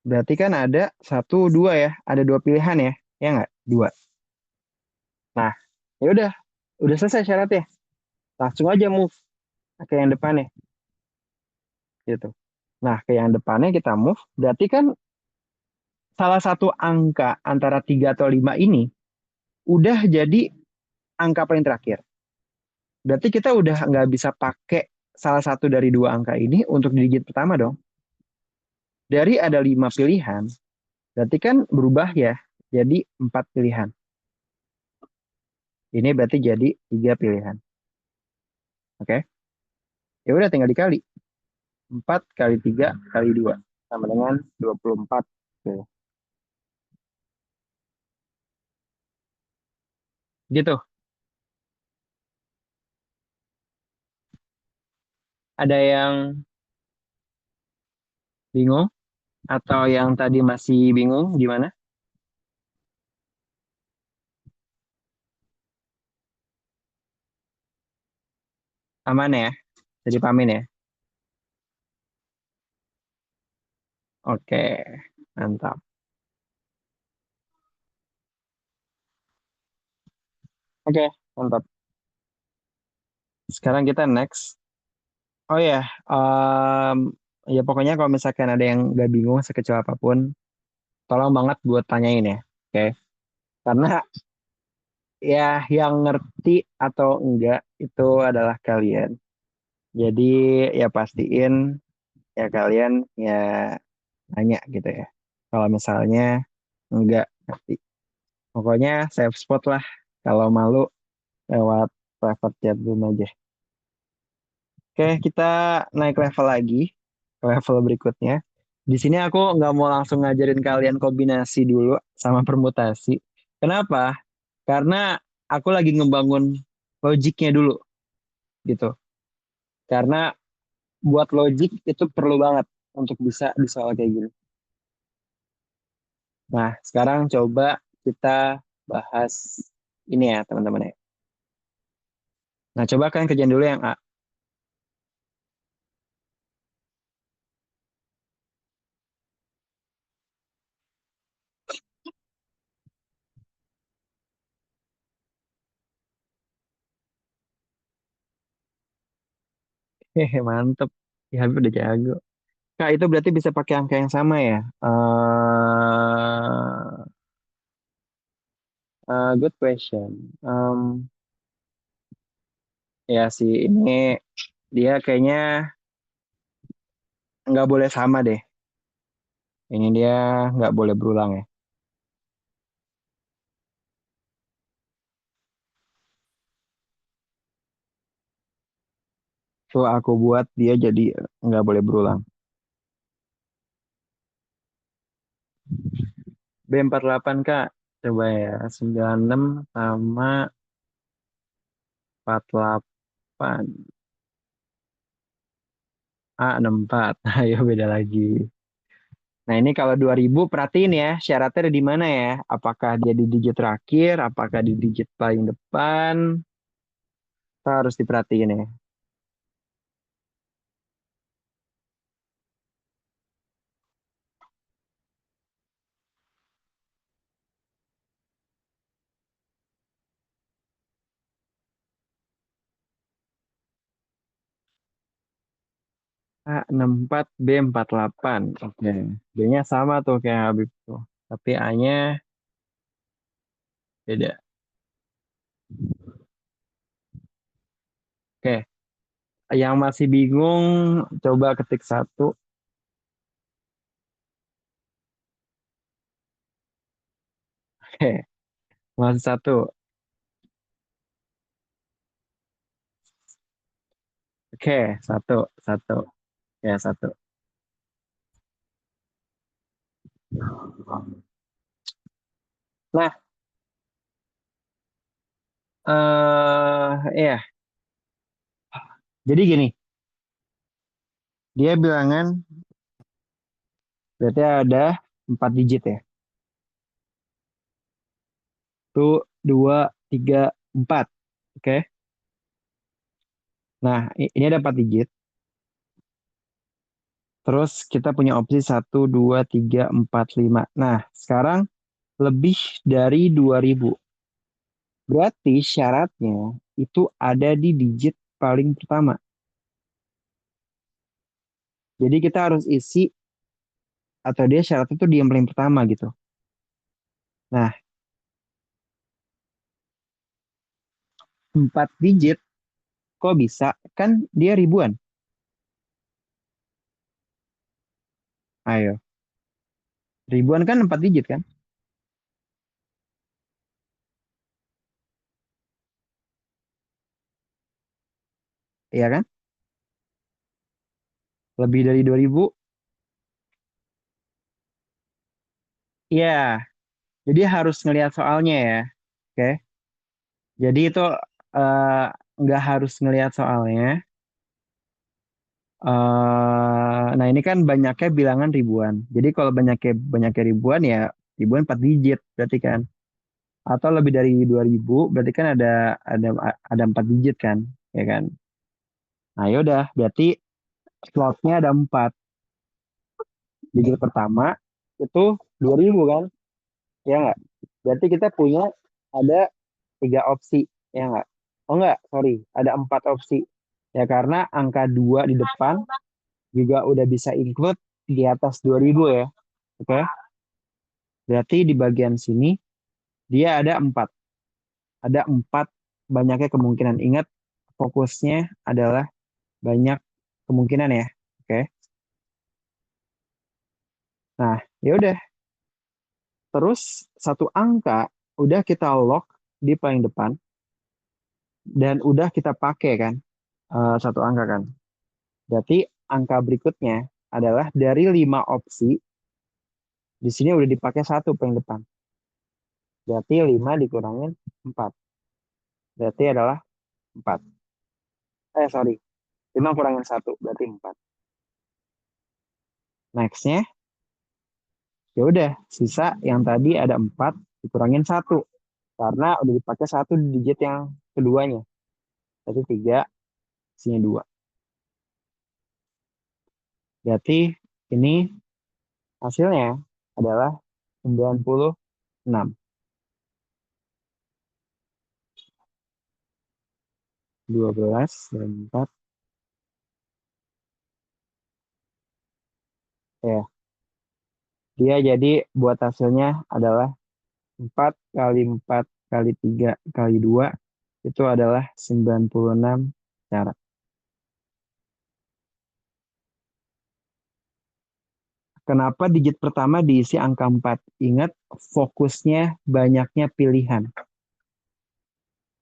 berarti kan ada 1, 2 ya, ada 2 pilihan ya, ya nggak? 2. Nah, ya udah selesai syaratnya. Langsung aja move ke yang depannya, gitu. Nah, ke yang depannya kita move, berarti kan salah satu angka antara 3 atau 5 ini udah jadi angka paling terakhir. Berarti kita udah nggak bisa pakai salah satu dari 2 angka ini untuk digit pertama dong. Dari ada 5 pilihan, berarti kan berubah ya jadi 4 pilihan. Ini berarti jadi 3 pilihan. Oke? Ya udah tinggal dikali. 4 kali 3 kali 2 sama dengan 24. Tuh. Gitu. Ada yang bingung atau yang tadi masih bingung gimana? Aman ya? Jadi pamin ya? Oke, mantap. Oke, mantap. Sekarang kita next. Oh ya, ya pokoknya kalau misalkan ada yang nggak bingung sekecil apapun, tolong banget buat tanyain ya. Oke, karena ya yang ngerti atau enggak itu adalah kalian. Jadi ya pastiin ya kalian ya nanya gitu ya. Kalau misalnya enggak ngerti. Pokoknya safe spot lah. Kalau malu lewat private chat room aja. Oke, kita naik level lagi ke level berikutnya. Di sini aku nggak mau langsung ngajarin kalian kombinasi dulu sama permutasi. Kenapa? Karena aku lagi ngebangun logiknya dulu gitu. Karena buat logik itu perlu banget untuk bisa di soal kayak gini. Nah, sekarang coba kita bahas ini ya teman-teman ya. Nah, coba kalian kerjain dulu yang A. Hehe, mantep. Ya, Habib udah jago. Kak, itu berarti bisa pakai angka yang sama ya? Good question. Ya sih, ini dia kayaknya nggak boleh sama deh. Ini dia nggak boleh berulang ya. So aku buat dia jadi nggak boleh berulang. B48 Kak. Coba ya, 96 sama 48. A64. Ayo beda lagi. Nah ini kalau 2000 perhatiin ya syaratnya ada di mana ya. Apakah dia di digit terakhir, apakah di digit paling depan. Kita harus diperhatiin ya. A64 B48. Oke. B-nya sama tuh kayak Habib tuh. Tapi A-nya beda. Oke. Yang masih bingung coba ketik satu. Oke. Masih satu. Oke. Satu. Satu. Ya satu. Nah, ya. Jadi gini. Dia bilangan berarti ada 4 digit ya. Satu, dua, tiga, empat. Oke. Nah, ini ada 4 digit. Terus kita punya opsi satu, 2, 3, 4, 5. Nah, sekarang lebih dari 2000. Berarti syaratnya itu ada di digit paling pertama. Jadi kita harus isi atau dia syaratnya itu di yang paling pertama gitu. Nah, 4 digit kok bisa? Kan dia ribuan. Ayo, ribuan kan 4 digit kan? Iya kan? Lebih dari 2000? Iya, jadi harus ngelihat soalnya ya. Oke. Jadi itu eh, nggak harus ngelihat soalnya. Nah ini kan banyaknya bilangan ribuan. Jadi kalau banyaknya ribuan ya ribuan 4 digit berarti kan. Atau lebih dari 2000 berarti kan ada 4 digit kan, ya kan. Nah yaudah berarti slotnya ada 4. Digit pertama itu 2000 kan, ya nggak? Berarti kita punya ada 3 opsi, ya nggak? Oh nggak, sorry, ada 4 opsi. Ya karena angka 2 di depan juga udah bisa include di atas 2000 ya. Oke, berarti di bagian sini dia ada 4. Ada 4 banyaknya kemungkinan. Ingat, fokusnya adalah banyak kemungkinan ya. Oke. Nah, ya udah. Terus satu angka udah kita lock di paling depan dan udah kita pakai kan, satu angka kan. Berarti angka berikutnya adalah dari 5 opsi, di sini udah dipakai satu paling depan. Berarti 5 dikurangin 4. Berarti adalah 4. Sorry. 5 kurangin satu berarti 4. Nextnya, ya udah, sisa yang tadi ada 4 dikurangin satu. Karena udah dipakai satu di digit yang keduanya. Berarti 3, sini 2. Berarti ini hasilnya adalah 96. 12 dan 4. Ya, dia jadi buat hasilnya adalah 4 kali 4 kali 3 kali 2 itu adalah 96 cara. Kenapa digit pertama diisi angka 4? Ingat, fokusnya banyaknya pilihan.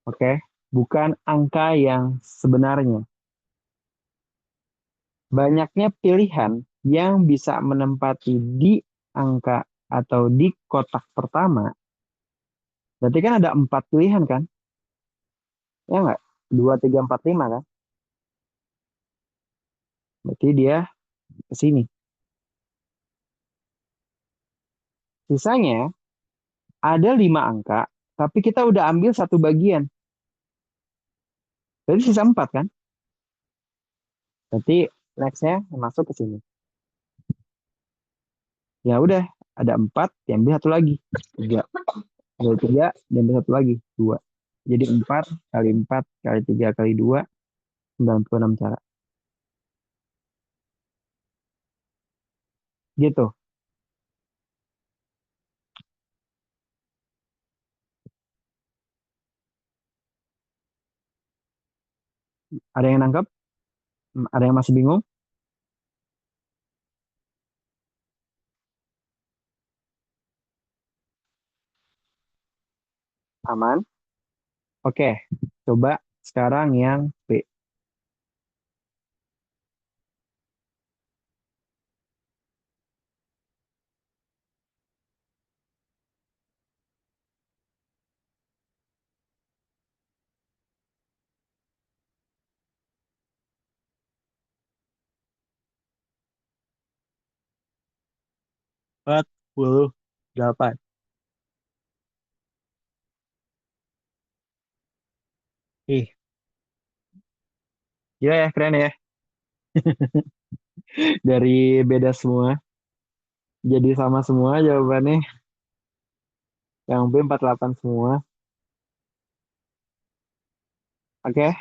Oke, bukan angka yang sebenarnya. Banyaknya pilihan yang bisa menempati di angka atau di kotak pertama. Berarti kan ada 4 pilihan kan? Ya nggak? 2, 3, 4, 5 kan? Berarti dia ke sini. Sisanya ada 5 angka, tapi kita udah ambil satu bagian. Berarti sisa 4 kan? Berarti nextnya masuk ke sini. Ya udah, ada 4, diambil satu lagi. 3. Ada 3, diambil satu lagi. 2. Jadi 4 kali 4 kali 3 kali 2, 96 cara. Gitu. Ada yang nangkep? Ada yang masih bingung? Aman? Oke, coba sekarang yang B. Empat puluh delapan. Ih, gila ya, keren ya. Dari beda semua, jadi sama semua jawabannya. Yang B 48 semua. Oke,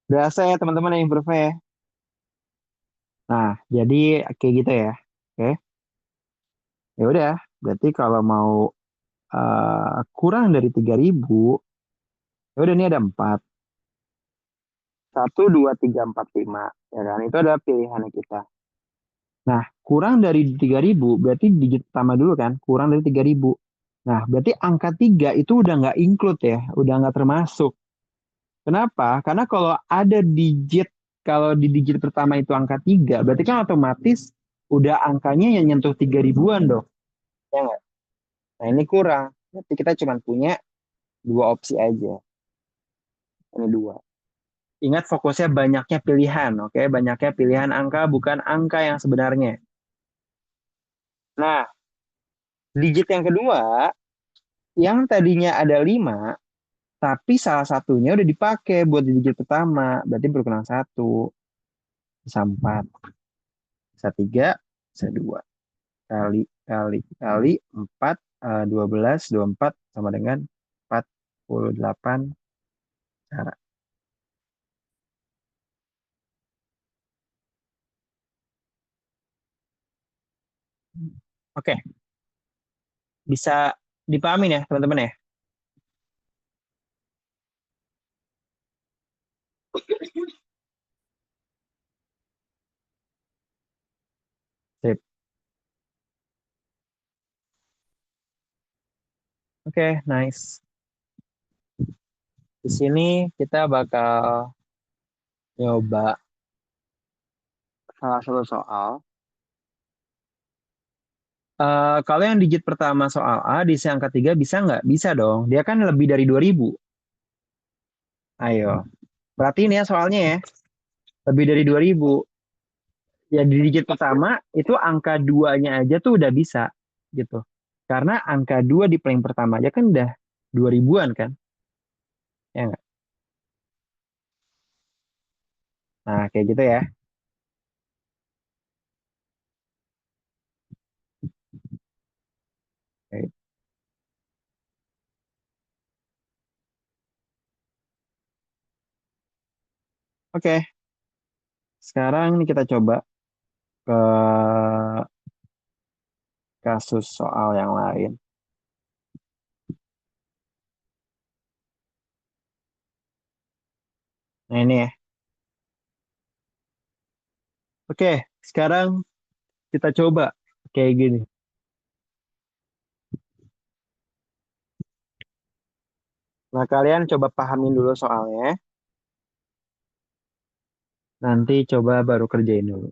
berasa ya teman-teman yang improve ya. Nah, jadi kayak gitu ya. Oke, ya udah. Berarti kalau mau kurang dari 3000, ya udah ini ada 4. 1, 2, 3, 4, 5. Ya kan, itu adalah pilihannya kita. Nah, kurang dari 3000 berarti digit pertama dulu kan, kurang dari 3000. Nah, berarti angka 3 itu udah nggak include ya, udah nggak termasuk. Kenapa? Karena kalau ada digit kalau di digit pertama itu angka 3, berarti kan otomatis udah angkanya yang nyentuh 3 ribuan dong. Ya nggak? Nah ini kurang. Berarti kita cuma punya dua opsi aja. Ini dua. Ingat fokusnya banyaknya pilihan, oke? Banyaknya pilihan angka bukan angka yang sebenarnya. Nah, digit yang kedua, yang tadinya ada 5, tapi salah satunya udah dipakai buat di digit pertama. Berarti berkurang satu, bisa 4, bisa 3, bisa 2. Kali 4, 12, 24 sama dengan 48 cara. Oke, bisa dipahami ya teman-teman ya? Sip. Oke, nice. Di sini kita bakal nyoba salah satu soal. Kalau yang digit pertama soal A, di angka 3 bisa nggak? Bisa dong. Dia kan lebih dari 2000. Ayo. Perhatiin ya soalnya ya. Lebih dari 2000. Ya di digit pertama, itu angka 2-nya aja tuh udah bisa. Gitu. Karena angka 2 di paling pertama aja kan udah 2000-an kan? Ya nggak? Nah, kayak gitu ya. Oke. Oke, sekarang ini kita coba ke kasus soal yang lain. Nah, ini ya. Oke, sekarang kita coba kayak gini. Nah, kalian coba pahamin dulu soalnya. Nanti coba baru kerjain dulu.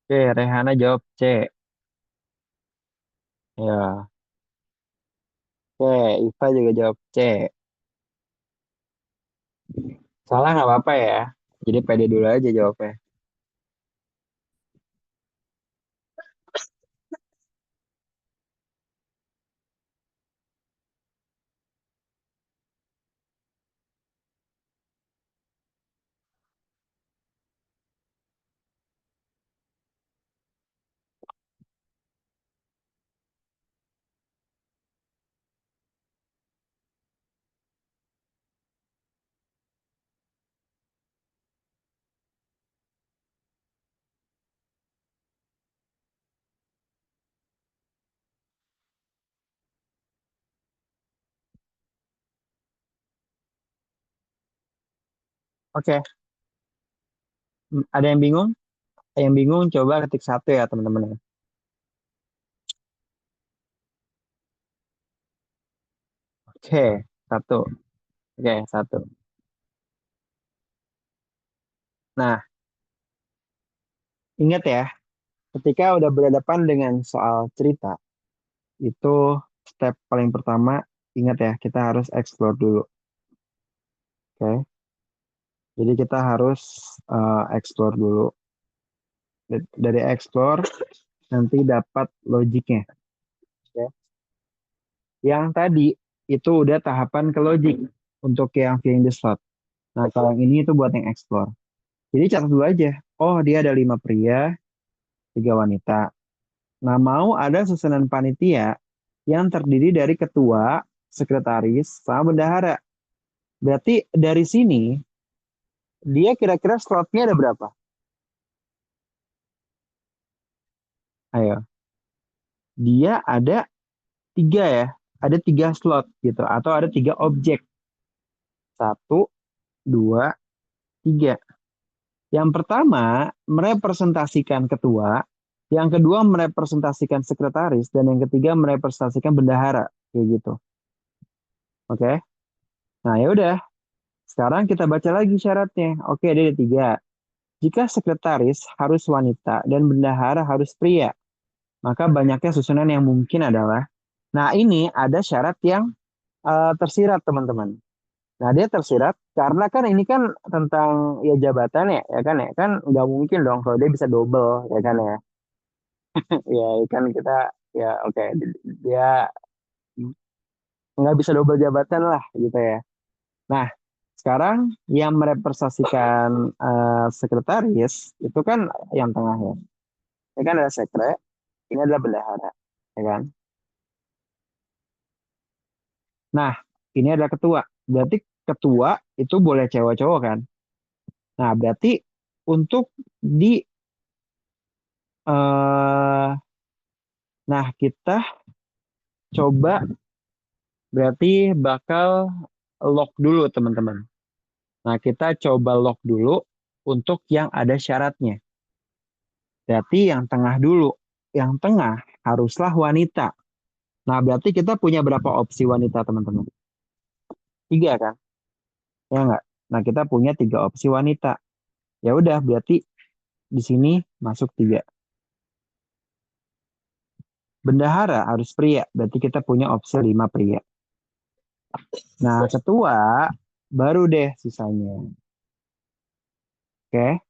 Oke, Rehana jawab C. Ya. Oke, Iva juga jawab C. Salah nggak apa-apa ya. Jadi pede dulu aja jawabnya. Oke, ada yang bingung? Yang bingung coba ketik satu ya teman-teman ya. Oke, satu. Oke, satu. Nah, ingat ya, ketika udah berhadapan dengan soal cerita, itu step paling pertama, ingat ya, kita harus explore dulu. Oke, jadi kita harus explore dulu. Dari explore, nanti dapat logiknya. Oke. Yang tadi, itu udah tahapan ke logik untuk yang filling the slot. Nah, kalau yang ini itu buat yang explore. Jadi catat dulu aja. Oh, dia ada 5 pria, 3 wanita. Nah, mau ada susunan panitia yang terdiri dari ketua, sekretaris, sama bendahara. Berarti dari sini dia kira-kira slotnya ada berapa? Ayo, dia ada tiga ya, ada tiga slot gitu, atau ada tiga objek. Satu, dua, tiga. Yang pertama merepresentasikan ketua, yang kedua merepresentasikan sekretaris, dan yang ketiga merepresentasikan bendahara, kayak gitu. Oke? Nah ya udah, sekarang kita baca lagi syaratnya. Oke, ada tiga. Jika sekretaris harus wanita dan bendahara harus pria, maka banyaknya susunan yang mungkin adalah. Nah ini ada syarat yang tersirat teman-teman. Nah dia tersirat karena kan ini kan tentang ya jabatan ya kan nggak mungkin dong kalau dia bisa double ya kan ya. Ya kan kita ya oke dia nggak bisa double jabatan lah gitu ya. Nah sekarang yang merepresentasikan sekretaris itu kan yang tengah ya. Ini kan ada sekre, ini adalah bendahara, ya kan? Nah ini adalah ketua. Berarti ketua itu boleh cewek cowok kan? Nah berarti untuk di nah kita coba berarti bakal lock dulu teman-teman. Nah, kita coba lock dulu untuk yang ada syaratnya. Berarti yang tengah dulu. Yang tengah haruslah wanita. Nah, berarti kita punya berapa opsi wanita, teman-teman? Tiga kan? Ya enggak? Nah, kita punya tiga opsi wanita. Ya udah, berarti di sini masuk tiga. Bendahara harus pria. Berarti kita punya opsi lima pria. Nah, ketua baru deh sisanya. Oke?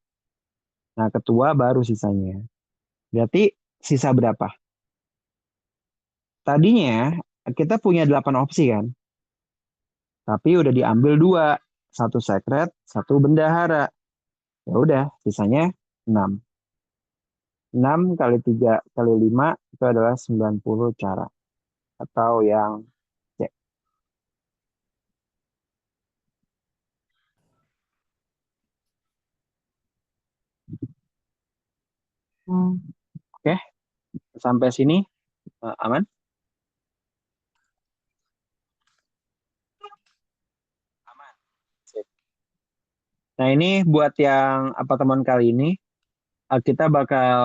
Nah, ketua baru sisanya. Berarti sisa berapa? Tadinya kita punya 8 opsi kan? Tapi udah diambil dua, satu sekret, satu bendahara. Ya udah, sisanya 6. 6 kali 3 kali 5 itu adalah 90 cara. Atau yang C. Oke, sampai sini aman? Aman. Sip. Nah ini buat yang apa teman kali ini, kita bakal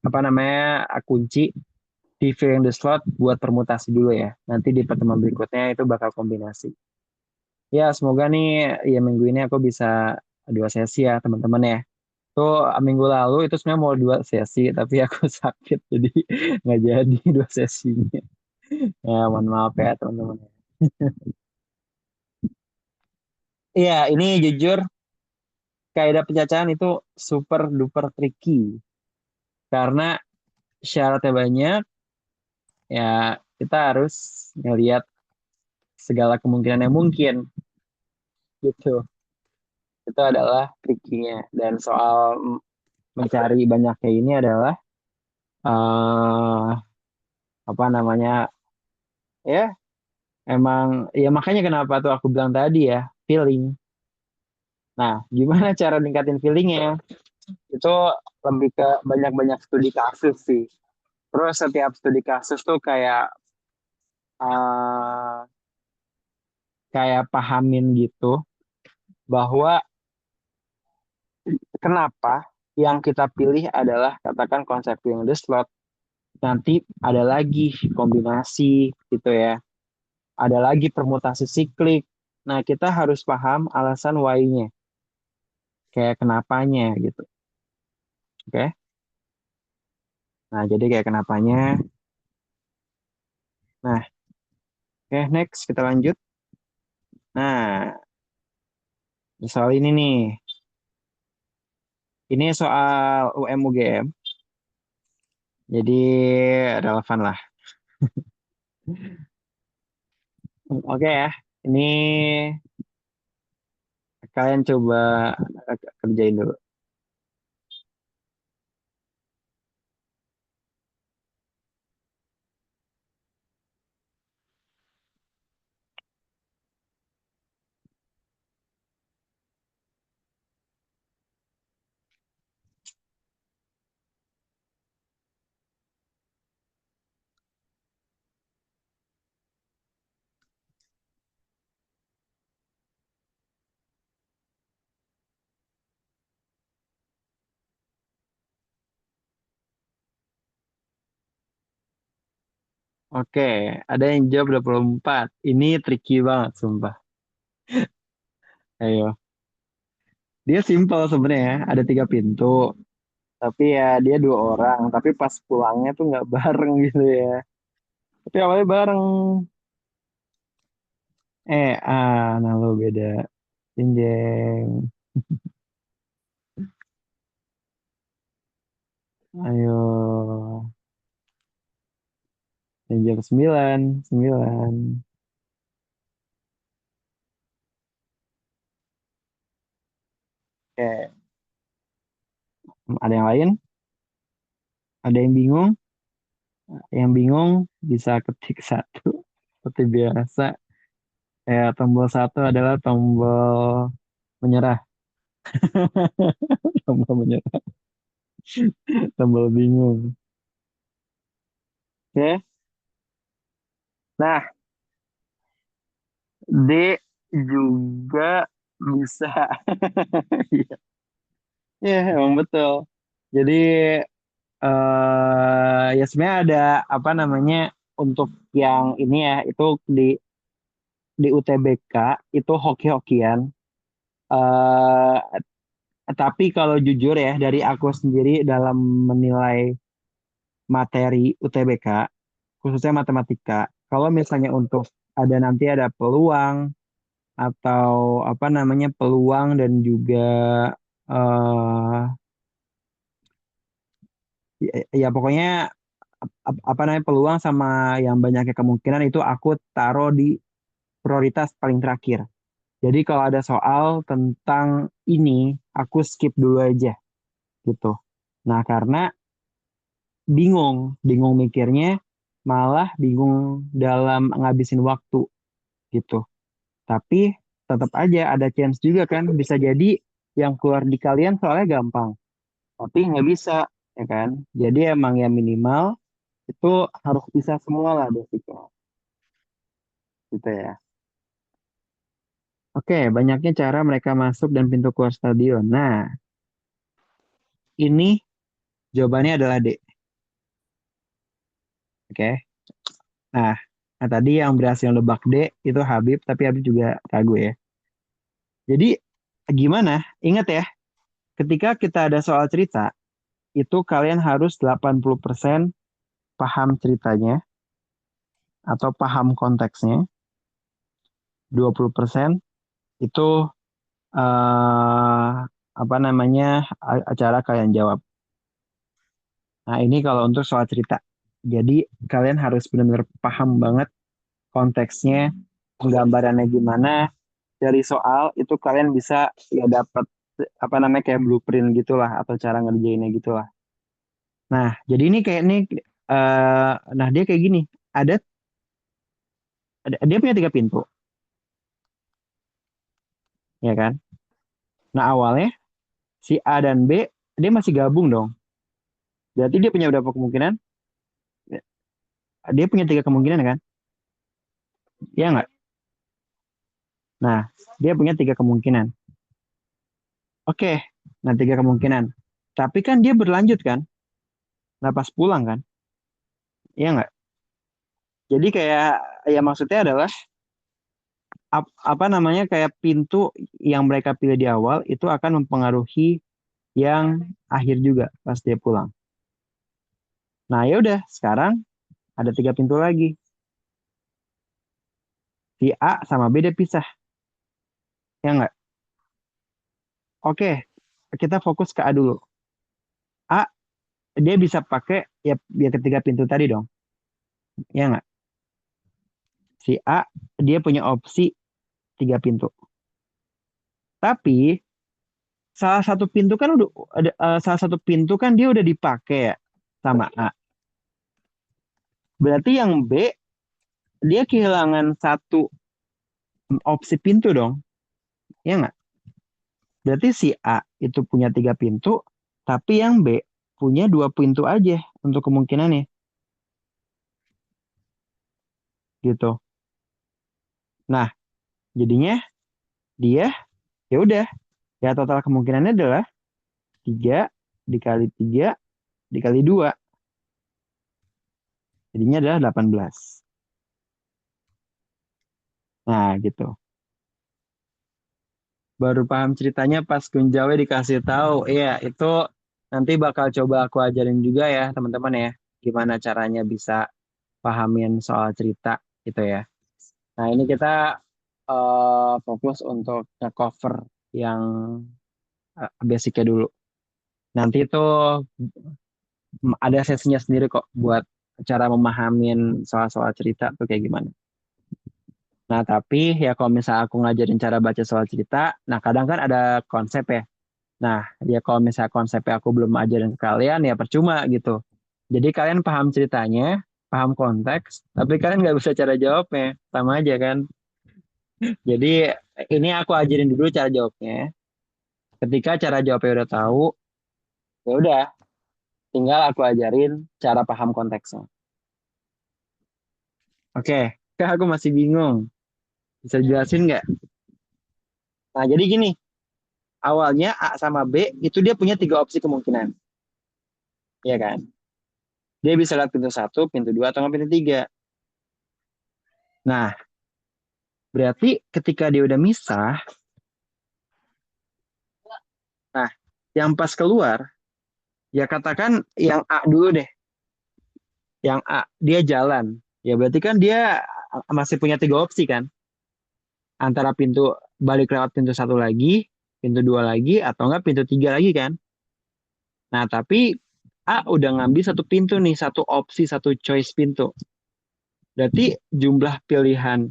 apa namanya kunci di filling the slot buat permutasi dulu ya. Nanti di pertemuan berikutnya itu bakal kombinasi. Ya, semoga nih ya minggu ini aku bisa dua sesi ya teman-teman ya. Tuh minggu lalu itu sebenarnya mau dua sesi tapi aku sakit jadi nggak jadi dua sesinya. Ya, mohon maaf ya teman-teman. Iya, ini jujur kaidah pencacahan itu super duper tricky karena syaratnya banyak ya kita harus ngelihat segala kemungkinan yang mungkin gitu. Itu adalah triknya dan soal mencari banyak kayak ini adalah eh apa namanya ya emang ya makanya kenapa tuh aku bilang tadi ya feeling. Nah, gimana cara ningkatin feelingnya? Itu lebih ke banyak-banyak studi kasus sih. Terus setiap studi kasus tuh eh, kayak pahamin gitu bahwa kenapa yang kita pilih adalah katakan konsep yang the slot. Nanti ada lagi kombinasi gitu ya. Ada lagi permutasi siklik. Nah, kita harus paham alasan why-nya. Kayak kenapanya gitu. Oke? Nah, jadi kayak kenapanya. Nah, oke, next kita lanjut. Nah, soal ini nih. Ini soal UM UGM. Jadi relevan lah. Oke ya. Ini kalian coba kerjain dulu. Oke, ada yang jawab 24. Ini tricky banget, sumpah. Ayo. Dia simpel sebenarnya, ada 3 pintu. Tapi ya dia 2 orang. Tapi pas pulangnya tuh nggak bareng gitu ya. Tapi awalnya bareng. Nah lo beda. Jeng jeng. Ayo. Jam 9. 9. Oke, ada yang lain? Ada yang bingung? Yang bingung bisa ketik satu. Seperti biasa. Tombol satu adalah tombol menyerah. Tombol menyerah. Tombol bingung. Oke. Nah, D juga bisa. Iya, iya, emang betul. Jadi ya sebenarnya ada apa namanya untuk yang ini ya itu di UTBK itu hoki-hokian. eh tapi kalau jujur ya dari aku sendiri dalam menilai materi UTBK khususnya matematika, kalau misalnya untuk ada peluang atau apa namanya peluang dan juga eh ya pokoknya apa namanya peluang sama yang banyaknya kemungkinan itu aku taruh di prioritas paling terakhir. Jadi kalau ada soal tentang ini, aku skip dulu aja gitu. Nah, karena bingung mikirnya, malah bingung dalam ngabisin waktu gitu. Tapi tetap aja ada chance juga kan, bisa jadi yang keluar di kalian soalnya gampang, tapi nggak bisa, ya kan? Jadi emang ya minimal itu harus bisa semua lah basicnya, gitu ya. Oke, banyaknya cara mereka masuk dan pintu keluar stadion. Nah, ini jawabannya adalah D. Oke. Nah, tadi yang berhasil nebak D itu Habib, tapi Habib juga ragu ya. Jadi gimana? Ingat ya, ketika kita ada soal cerita, itu kalian harus 80% paham ceritanya atau paham konteksnya. 20% itu eh apa namanya acara kalian jawab. Nah, ini kalau untuk soal cerita. Jadi kalian harus benar-benar paham banget konteksnya, penggambarannya gimana. Dari soal itu kalian bisa ya dapat apa namanya kayak blueprint gitulah atau cara ngerjainnya gitulah. Nah, jadi ini kayak ini nah dia kayak gini. Ada, dia punya 3 pintu, ya kan? Nah, awalnya si A dan B dia masih gabung dong. Berarti dia punya berapa kemungkinan? Dia punya 3 kemungkinan kan? Iya nggak? Nah, dia punya 3 kemungkinan. Oke, nah 3 kemungkinan. Tapi kan dia berlanjut kan? Nah pas pulang kan? Iya nggak? Jadi kayak ya maksudnya adalah apa namanya kayak pintu yang mereka pilih di awal itu akan mempengaruhi yang akhir juga pas dia pulang. Nah ya udah sekarang ada 3 pintu lagi. Si A sama B dia pisah, ya nggak? Oke, kita fokus ke A dulu. A dia bisa pakai ya ketiga pintu tadi dong, ya nggak? Si A dia punya opsi 3 pintu. Tapi salah satu pintu kan udah salah satu pintu kan dia udah dipakai ya sama A. Berarti yang B dia kehilangan satu opsi pintu dong, ya nggak? Berarti si A itu punya 3 pintu, tapi yang B punya 2 pintu aja untuk kemungkinannya, gitu. Nah, jadinya dia ya udah ya total kemungkinannya adalah 3 dikali 3 dikali 2 Jadinya adalah 18. Nah, gitu. Baru paham ceritanya pas Kunjawe dikasih tahu. Iya, itu nanti bakal coba aku ajarin juga ya, teman-teman ya. Gimana caranya bisa pahamin soal cerita gitu ya. Nah, ini kita fokus untuk cover yang basicnya dulu. Nanti itu ada sesinya sendiri kok buat cara memahamin soal-soal cerita tuh kayak gimana. Nah, tapi ya kalau misalnya aku ngajarin cara baca soal cerita, nah kadang kan ada konsep ya. Nah, ya kalau misalnya konsepnya aku belum ajarin ke kalian, ya percuma gitu. Jadi kalian paham ceritanya, paham konteks, tapi kalian nggak bisa cara jawabnya. Sama aja kan. Jadi ini aku ajarin dulu cara jawabnya. Ketika cara jawabnya udah tahu, ya udah, tinggal aku ajarin cara paham konteksnya. Oke, Kak, aku masih bingung. Bisa jelasin nggak? Nah, jadi gini, awalnya A sama B itu dia punya tiga opsi kemungkinan, ya kan? Dia bisa lihat pintu satu, pintu dua, atau nggak pintu tiga. Nah, berarti ketika dia udah misah, nah, yang pas keluar, ya katakan yang A dulu deh, yang A, dia jalan. Ya berarti kan dia masih punya tiga opsi kan? Antara pintu balik lewat pintu satu lagi, pintu dua lagi, atau enggak pintu tiga lagi kan? Nah, tapi A udah ngambil satu pintu nih, satu opsi, satu choice pintu. Berarti jumlah pilihan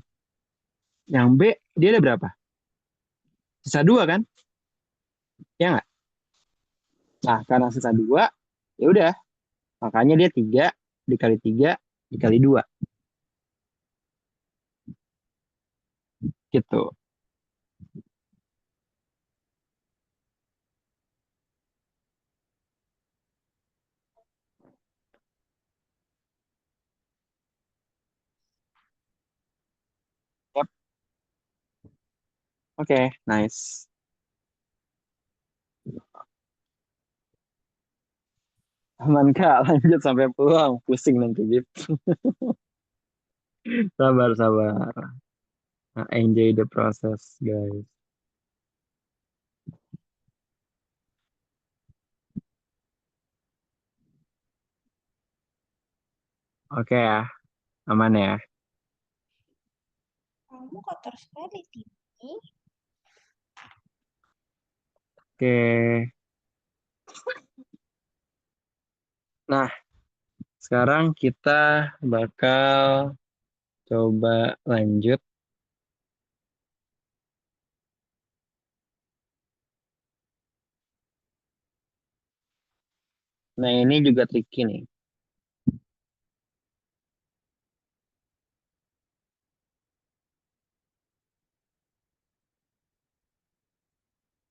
yang B, dia ada berapa? Sisa dua kan? Ya nggak? Nah, karena sisa dua, ya udah. Makanya dia tiga dikali tiga dikali dua gitu. Yap. Oke, nice. Aman Kak, lanjut sampai pulang. Pusing nanti gitu. Sabar, sabar. Nah, enjoy the process, guys. Oke ya, aman ya. Kamu kotor sekali, Tini. Oke. Nah, sekarang kita bakal coba lanjut. Nah, ini juga tricky nih.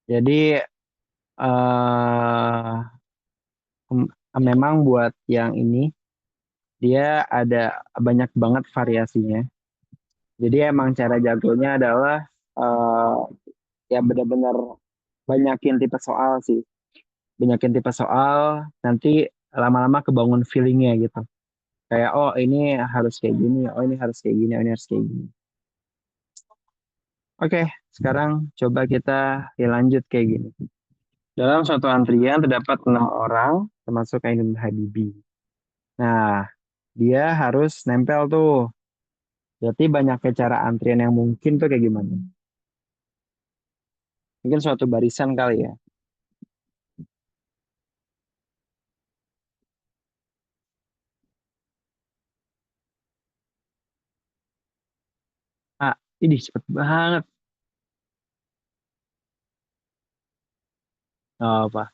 Jadi, eh memang buat yang ini, dia ada banyak banget variasinya. Jadi emang cara jagonya adalah eh ya benar-benar banyakin tipe soal sih. Banyakin tipe soal, nanti lama-lama kebangun feelingnya gitu. Kayak, oh ini harus kayak gini, oh ini harus kayak gini, oh ini harus kayak gini. Oke, sekarang coba kita ya lanjut kayak gini. Dalam suatu antrian terdapat 6 orang, termasuk Ainun Habibi. Nah, dia harus nempel tuh. Berarti banyaknya cara antrian yang mungkin tuh kayak gimana? Mungkin suatu barisan kali ya. Ah, ini cepet banget. Oh, apa?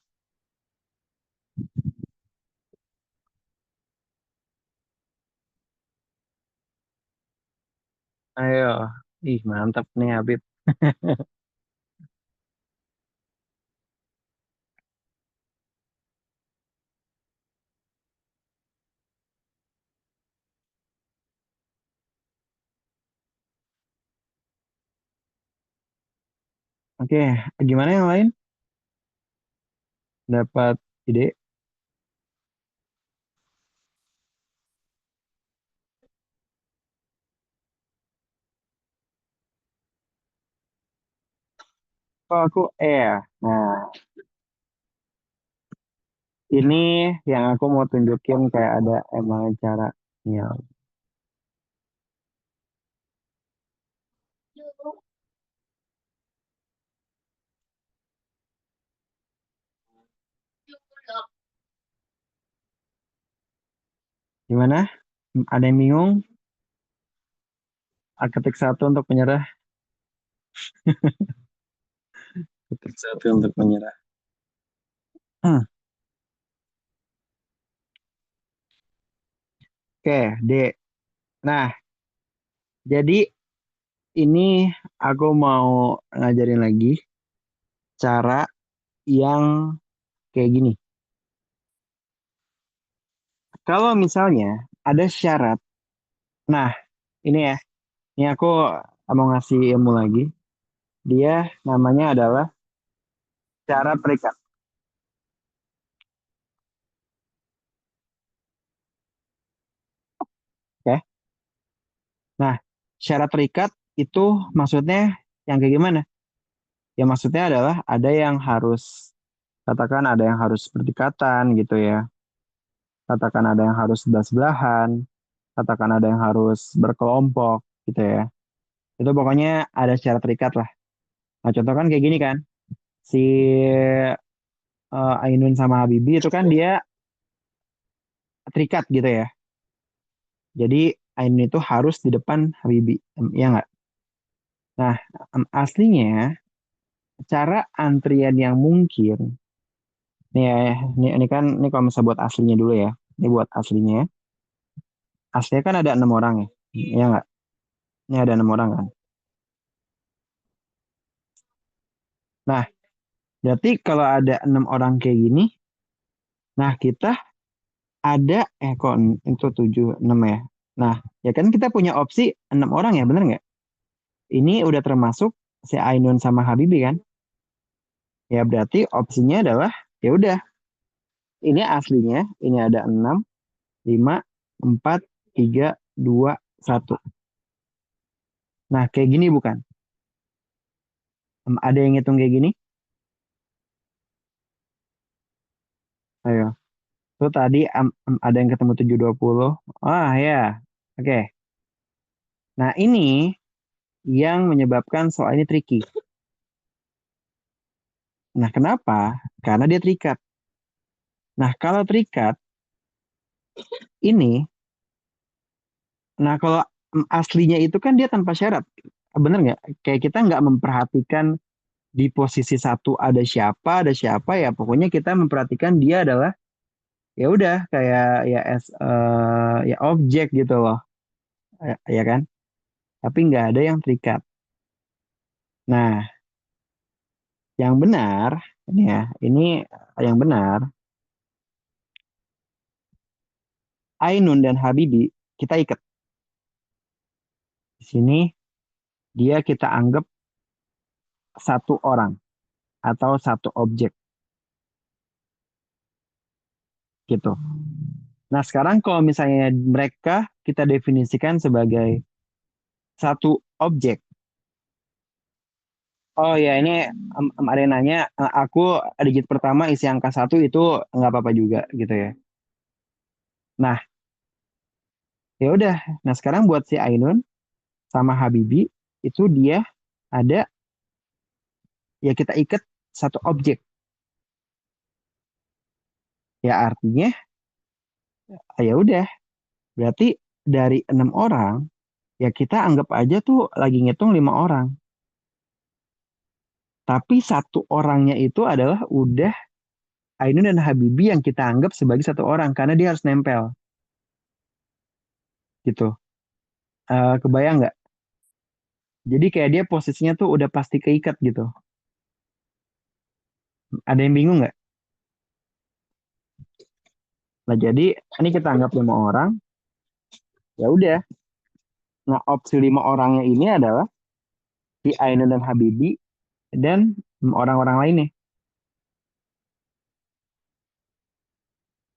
Ayo. Ih, mantap nih Habib. Oke, gimana yang lain? Dapat ide? Oh, aku E ya. Nah, ini yang aku mau tunjukin kayak ada emang cara. Ya, gimana? Ada yang bingung? Ketik satu untuk menyerah. Ketik satu untuk menyerah. Hmm. Oke, D. Nah, jadi ini aku mau ngajarin lagi cara yang kayak gini. Kalau misalnya ada syarat, nah ini ya, ini aku mau ngasih ilmu lagi. Dia namanya adalah cara perikat. Oke. Nah, syarat terikat itu maksudnya yang kayak gimana? Ya maksudnya adalah ada yang harus, katakan ada yang harus berdekatan gitu ya. Katakan ada yang harus sebelah-sebelahan. Katakan ada yang harus berkelompok gitu ya. Itu pokoknya ada syarat terikat lah. Nah, contoh kan kayak gini kan. Si Ainun sama Habibie itu kan dia terikat gitu ya. Jadi Ainun itu harus di depan Habibie. Ya nggak? Nah, aslinya cara antrian yang mungkin. Nih ya, ini kan ini kalau misalnya buat aslinya dulu ya. Ini buat aslinya. Aslinya kan ada 6 orang ya. Ya nggak? Ini ada 6 orang kan. Nah, berarti kalau ada 6 orang kayak gini, nah kita ada kok itu 7, 6 ya. Nah, ya kan kita punya opsi 6 orang ya, bener nggak? Ini udah termasuk si Ainun sama Habibie kan? Ya berarti opsinya adalah ya udah, ini aslinya ini ada 6, 5, 4, 3, 2, 1. Nah, kayak gini bukan? Ada yang ngitung kayak gini? Ayo. Tuh tadi ada yang ketemu 720. Ah ya. Oke. Nah, ini yang menyebabkan soal ini tricky. Nah, kenapa? Karena dia terikat. Nah, kalau terikat ini, nah kalau aslinya itu kan dia tanpa syarat. Bener nggak? Kayak kita nggak memperhatikan di posisi satu ada siapa ya. Pokoknya kita memperhatikan dia adalah ya udah kayak ya ya objek gitu loh. Ya kan? Tapi nggak ada yang terikat. Nah, yang benar, ini ya, ini yang benar, Ainun dan Habibi kita ikat. Di sini dia kita anggap satu orang atau satu objek gitu. Nah, sekarang kalau misalnya mereka kita definisikan sebagai satu objek. Oh ya, ini ada yang nanya, aku digit pertama isi angka satu itu nggak apa-apa juga gitu ya. Nah, ya udah. Nah, sekarang buat si Ainun sama Habibi itu dia ada ya kita ikat satu objek. Ya artinya ya udah. Berarti dari 6 orang ya kita anggap aja tuh lagi ngitung 5 orang. Tapi satu orangnya itu adalah udah Ainun dan Habibie yang kita anggap sebagai satu orang karena dia harus nempel gitu. Kebayang nggak? Jadi kayak dia posisinya tuh udah pasti keikat gitu. Ada yang bingung nggak? Nah jadi ini kita anggap 5 orang. Ya udah. Nah opsi 5 orangnya ini adalah si Ainun dan Habibie dan orang-orang lainnya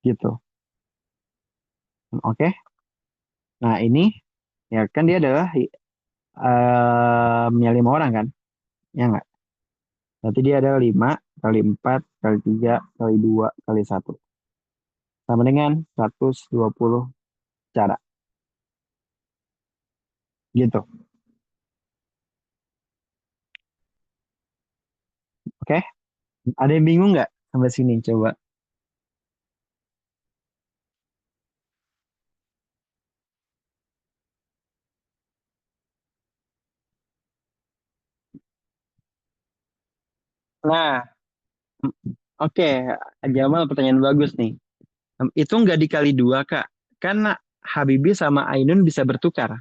gitu. Oke. Nah ini ya kan dia adalah ya 5 orang kan? Ya nggak? Berarti dia ada 5 kali 4 kali 3 kali 2 kali 1. Sama dengan 120 cara. Gitu. Oke? Ada yang bingung nggak sampai sini? Coba. Nah, oke. Jamal pertanyaan bagus nih. Itu nggak dikali dua, Kak. Kan Habibie sama Ainun bisa bertukar.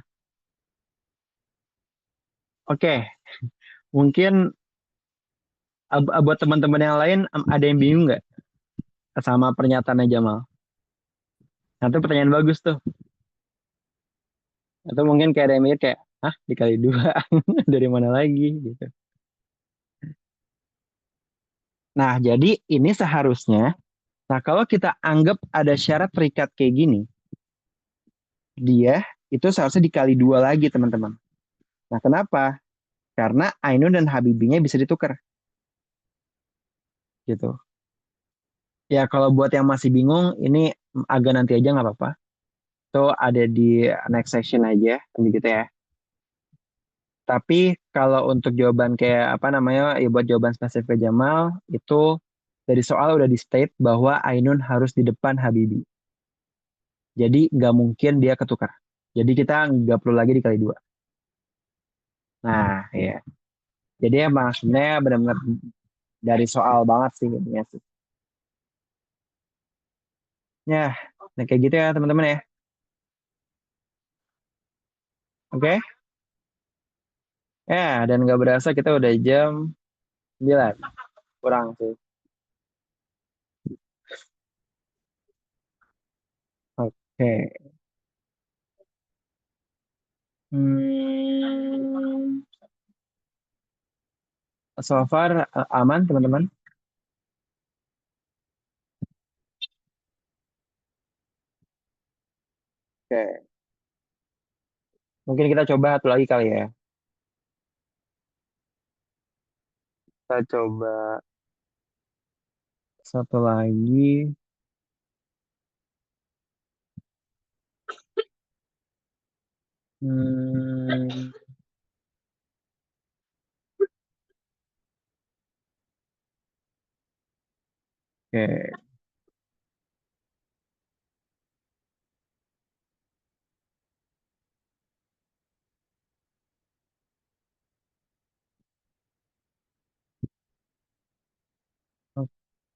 Oke, mungkin buat teman-teman yang lain ada yang bingung nggak sama pernyataannya Jamal? Nah, itu pertanyaan bagus tuh. Atau mungkin kayak ada yang mikir kayak, ah dikali dua, dari mana lagi gitu. Nah, jadi ini seharusnya, nah kalau kita anggap ada syarat terikat kayak gini, dia itu seharusnya dikali dua lagi teman-teman. Nah, kenapa? Karena Ainun dan Habibinya bisa ditukar gitu. Ya kalau buat yang masih bingung, ini agak nanti aja nggak apa-apa. Itu ada di next section aja, gitu ya. Tapi kalau untuk jawaban kayak apa namanya, ya buat jawaban spesifik Jamal, itu dari soal udah di state bahwa Ainun harus di depan Habibi. Jadi nggak mungkin dia ketukar. Jadi kita nggak perlu lagi dikali dua. Nah, ya. Jadi emang sebenarnya benar-benar dari soal banget sih ini sih. Ya, nah kayak gitu ya teman-teman ya. Oke? Ya, dan nggak berasa kita udah jam 9. Kurang sih. Oke. Hmm, so far aman teman-teman. Oke. Mungkin kita coba satu lagi kali ya. Kita coba satu lagi. Hmm, oke.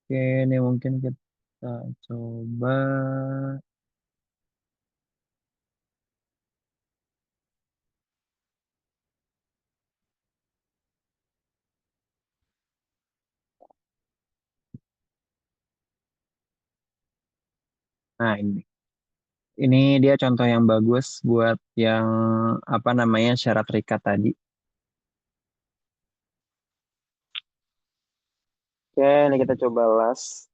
Oke, ini mungkin kita coba. Nah, ini. Ini dia contoh yang bagus buat yang apa namanya syarat terikat tadi. Oke, ini kita coba last.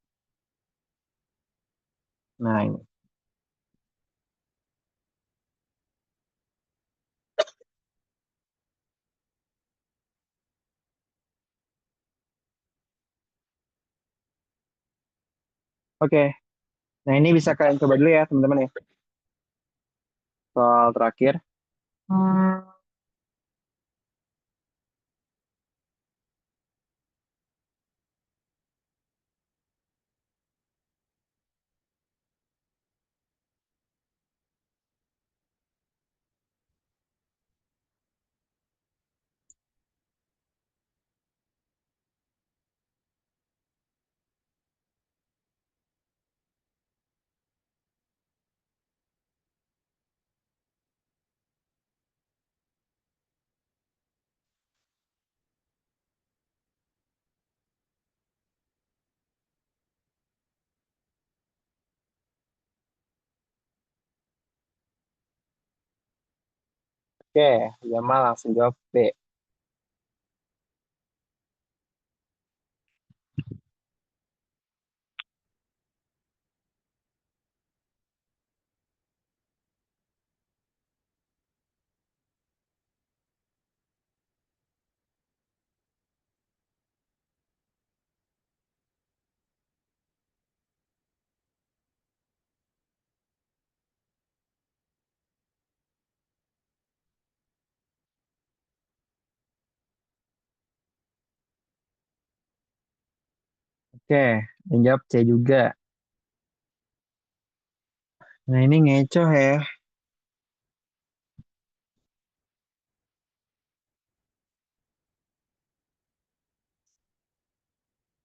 Nah, ini. Oke. Nah, ini bisa kalian coba dulu ya, teman-teman ya. Soal terakhir. Oke, Jamal langsung jawab B. Oke, yang jawab C juga. Nah, ini ngecoh ya.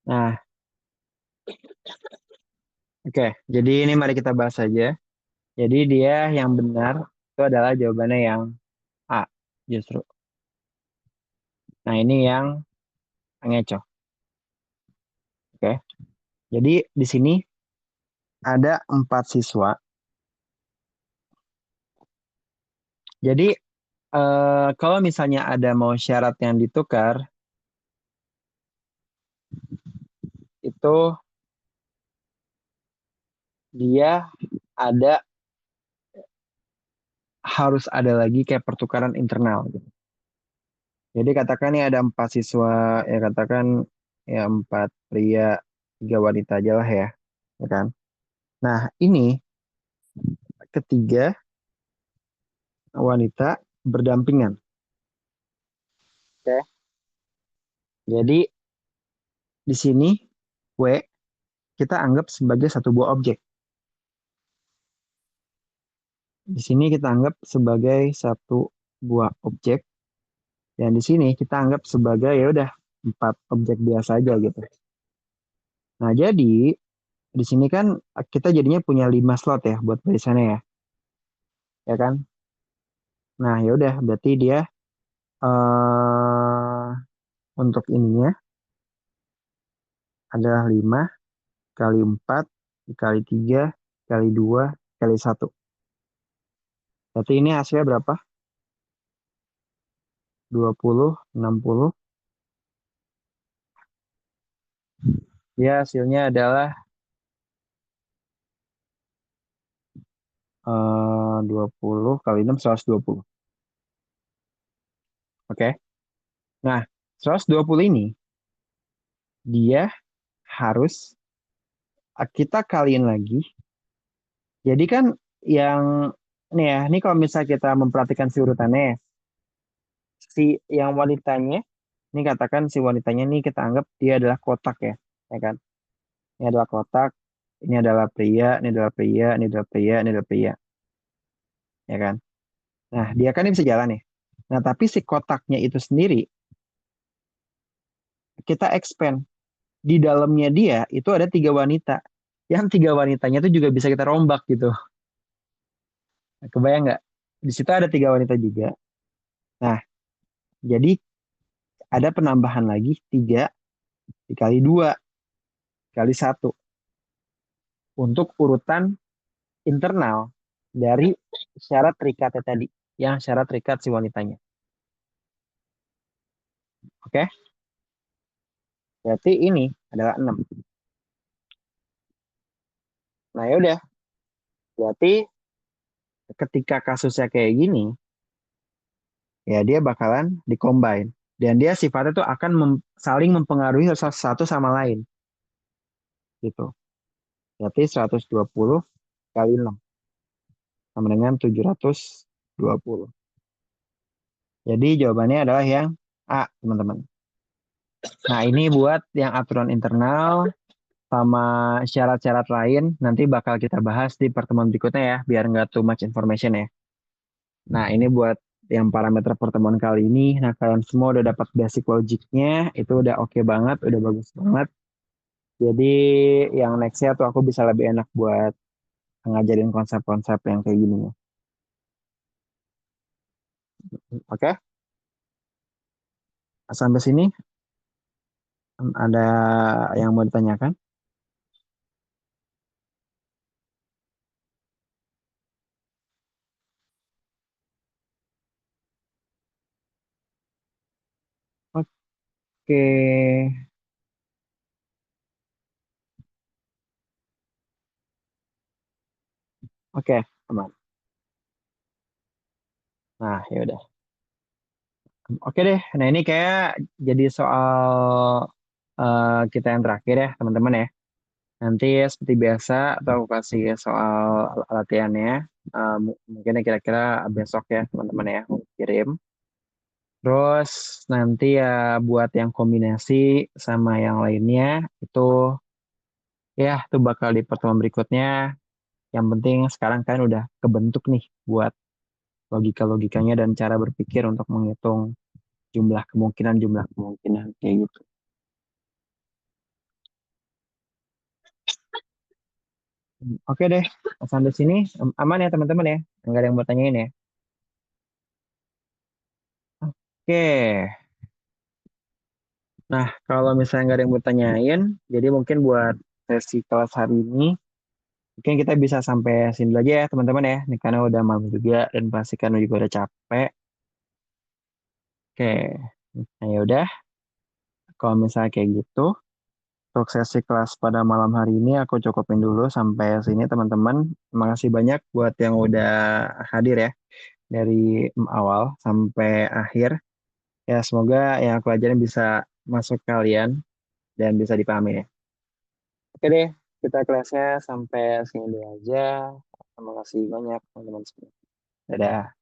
Nah, oke. Jadi ini mari kita bahas saja. Jadi dia yang benar itu adalah jawabannya yang A, justru. Nah, ini yang ngecoh. Oke. Jadi di sini ada 4 siswa. Jadi kalau misalnya ada mau syarat yang ditukar, itu dia ada harus ada lagi kayak pertukaran internal gitu. Jadi katakan nih ada 4 siswa, ya katakan ya 4 pria, 3 wanita aja lah ya kan. Nah ini ketiga wanita berdampingan. Oke. Jadi di sini W kita anggap sebagai satu buah objek. Di sini kita anggap sebagai satu buah objek. Dan di sini kita anggap sebagai ya udah 4 objek biasa aja gitu. Nah jadi di sini kan kita jadinya punya 5 slot ya buat barisannya ya kan? Nah ya udah berarti dia untuk ininya adalah 5 kali 4 kali 3 kali 2 kali 1. Berarti ini hasilnya berapa? 20, 60. Ya hasilnya adalah 20 kali 6 120. Oke. Nah 120 ini dia harus kita kaliin lagi. Jadi kan yang nih ya, ini kalau misalnya kita memperhatikan si urutannya, ya, si yang wanitanya, ini katakan si wanitanya ini kita anggap dia adalah kotak ya kan? Ini adalah kotak, ini adalah pria, ini adalah pria, ini adalah pria, ini adalah pria, ya kan? Nah, dia kan ini bisa jalan nih. Nah, tapi si kotaknya itu sendiri kita expand. Di dalamnya dia itu ada 3 wanita. Yang 3 wanitanya itu juga bisa kita rombak gitu. Kebayang nggak? Di situ ada 3 wanita juga. Nah, jadi ada penambahan lagi 3 dikali 2 kali 1 untuk urutan internal dari syarat terikatnya tadi, yang syarat terikat si wanitanya. Oke, berarti ini adalah 6. Nah ya udah, berarti ketika kasusnya kayak gini, ya dia bakalan dikombin. Dan dia sifatnya tuh akan saling mempengaruhi satu sama lain. Gitu. Berarti 120 kali 6 sama dengan 720. Jadi jawabannya adalah yang A, teman-teman. Nah, ini buat yang aturan internal sama syarat-syarat lain nanti bakal kita bahas di pertemuan berikutnya ya, biar nggak too much information ya. Nah, ini buat yang parameter pertemuan kali ini. Nah, kalian semua udah dapat basic logiknya, itu udah oke banget, udah bagus banget. Jadi yang nextnya tuh aku bisa lebih enak buat ngajarin konsep-konsep yang kayak gini. Oke, sampai sini ada yang mau ditanyakan? Oke, oke, aman. Nah, ya udah. Oke deh. Nah, ini kayak jadi soal kita yang terakhir ya, teman-teman ya. Nanti ya, seperti biasa, atau aku kasih soal latihannya. Mungkin ya kira-kira besok ya, teman-teman ya, mau kirim. Terus nanti ya buat yang kombinasi sama yang lainnya, itu Ya, itu bakal di pertemuan berikutnya. Yang penting sekarang kalian udah kebentuk nih buat logika-logikanya dan cara berpikir untuk menghitung jumlah kemungkinan kayak gitu. Oke deh, sampai sini aman ya teman-teman ya. Nggak ada yang mau tanyain ya. Oke, nah kalau misalnya nggak ada yang mau tanyain, jadi mungkin buat sesi kelas hari ini, mungkin kita bisa sampai sini lagi ya teman-teman ya. Ini karena udah malam juga dan pasti kan juga udah capek. Oke, nah ya udah. Kalau misalnya kayak gitu, untuk sesi kelas pada malam hari ini aku cukupin dulu sampai sini teman-teman. Terima kasih banyak buat yang udah hadir ya dari awal sampai akhir. Ya semoga yang aku ajarin bisa masuk kalian dan bisa dipahami ya. Oke deh, kita kelasnya sampai sini dulu aja. Terima kasih banyak teman-teman semua. Dadah.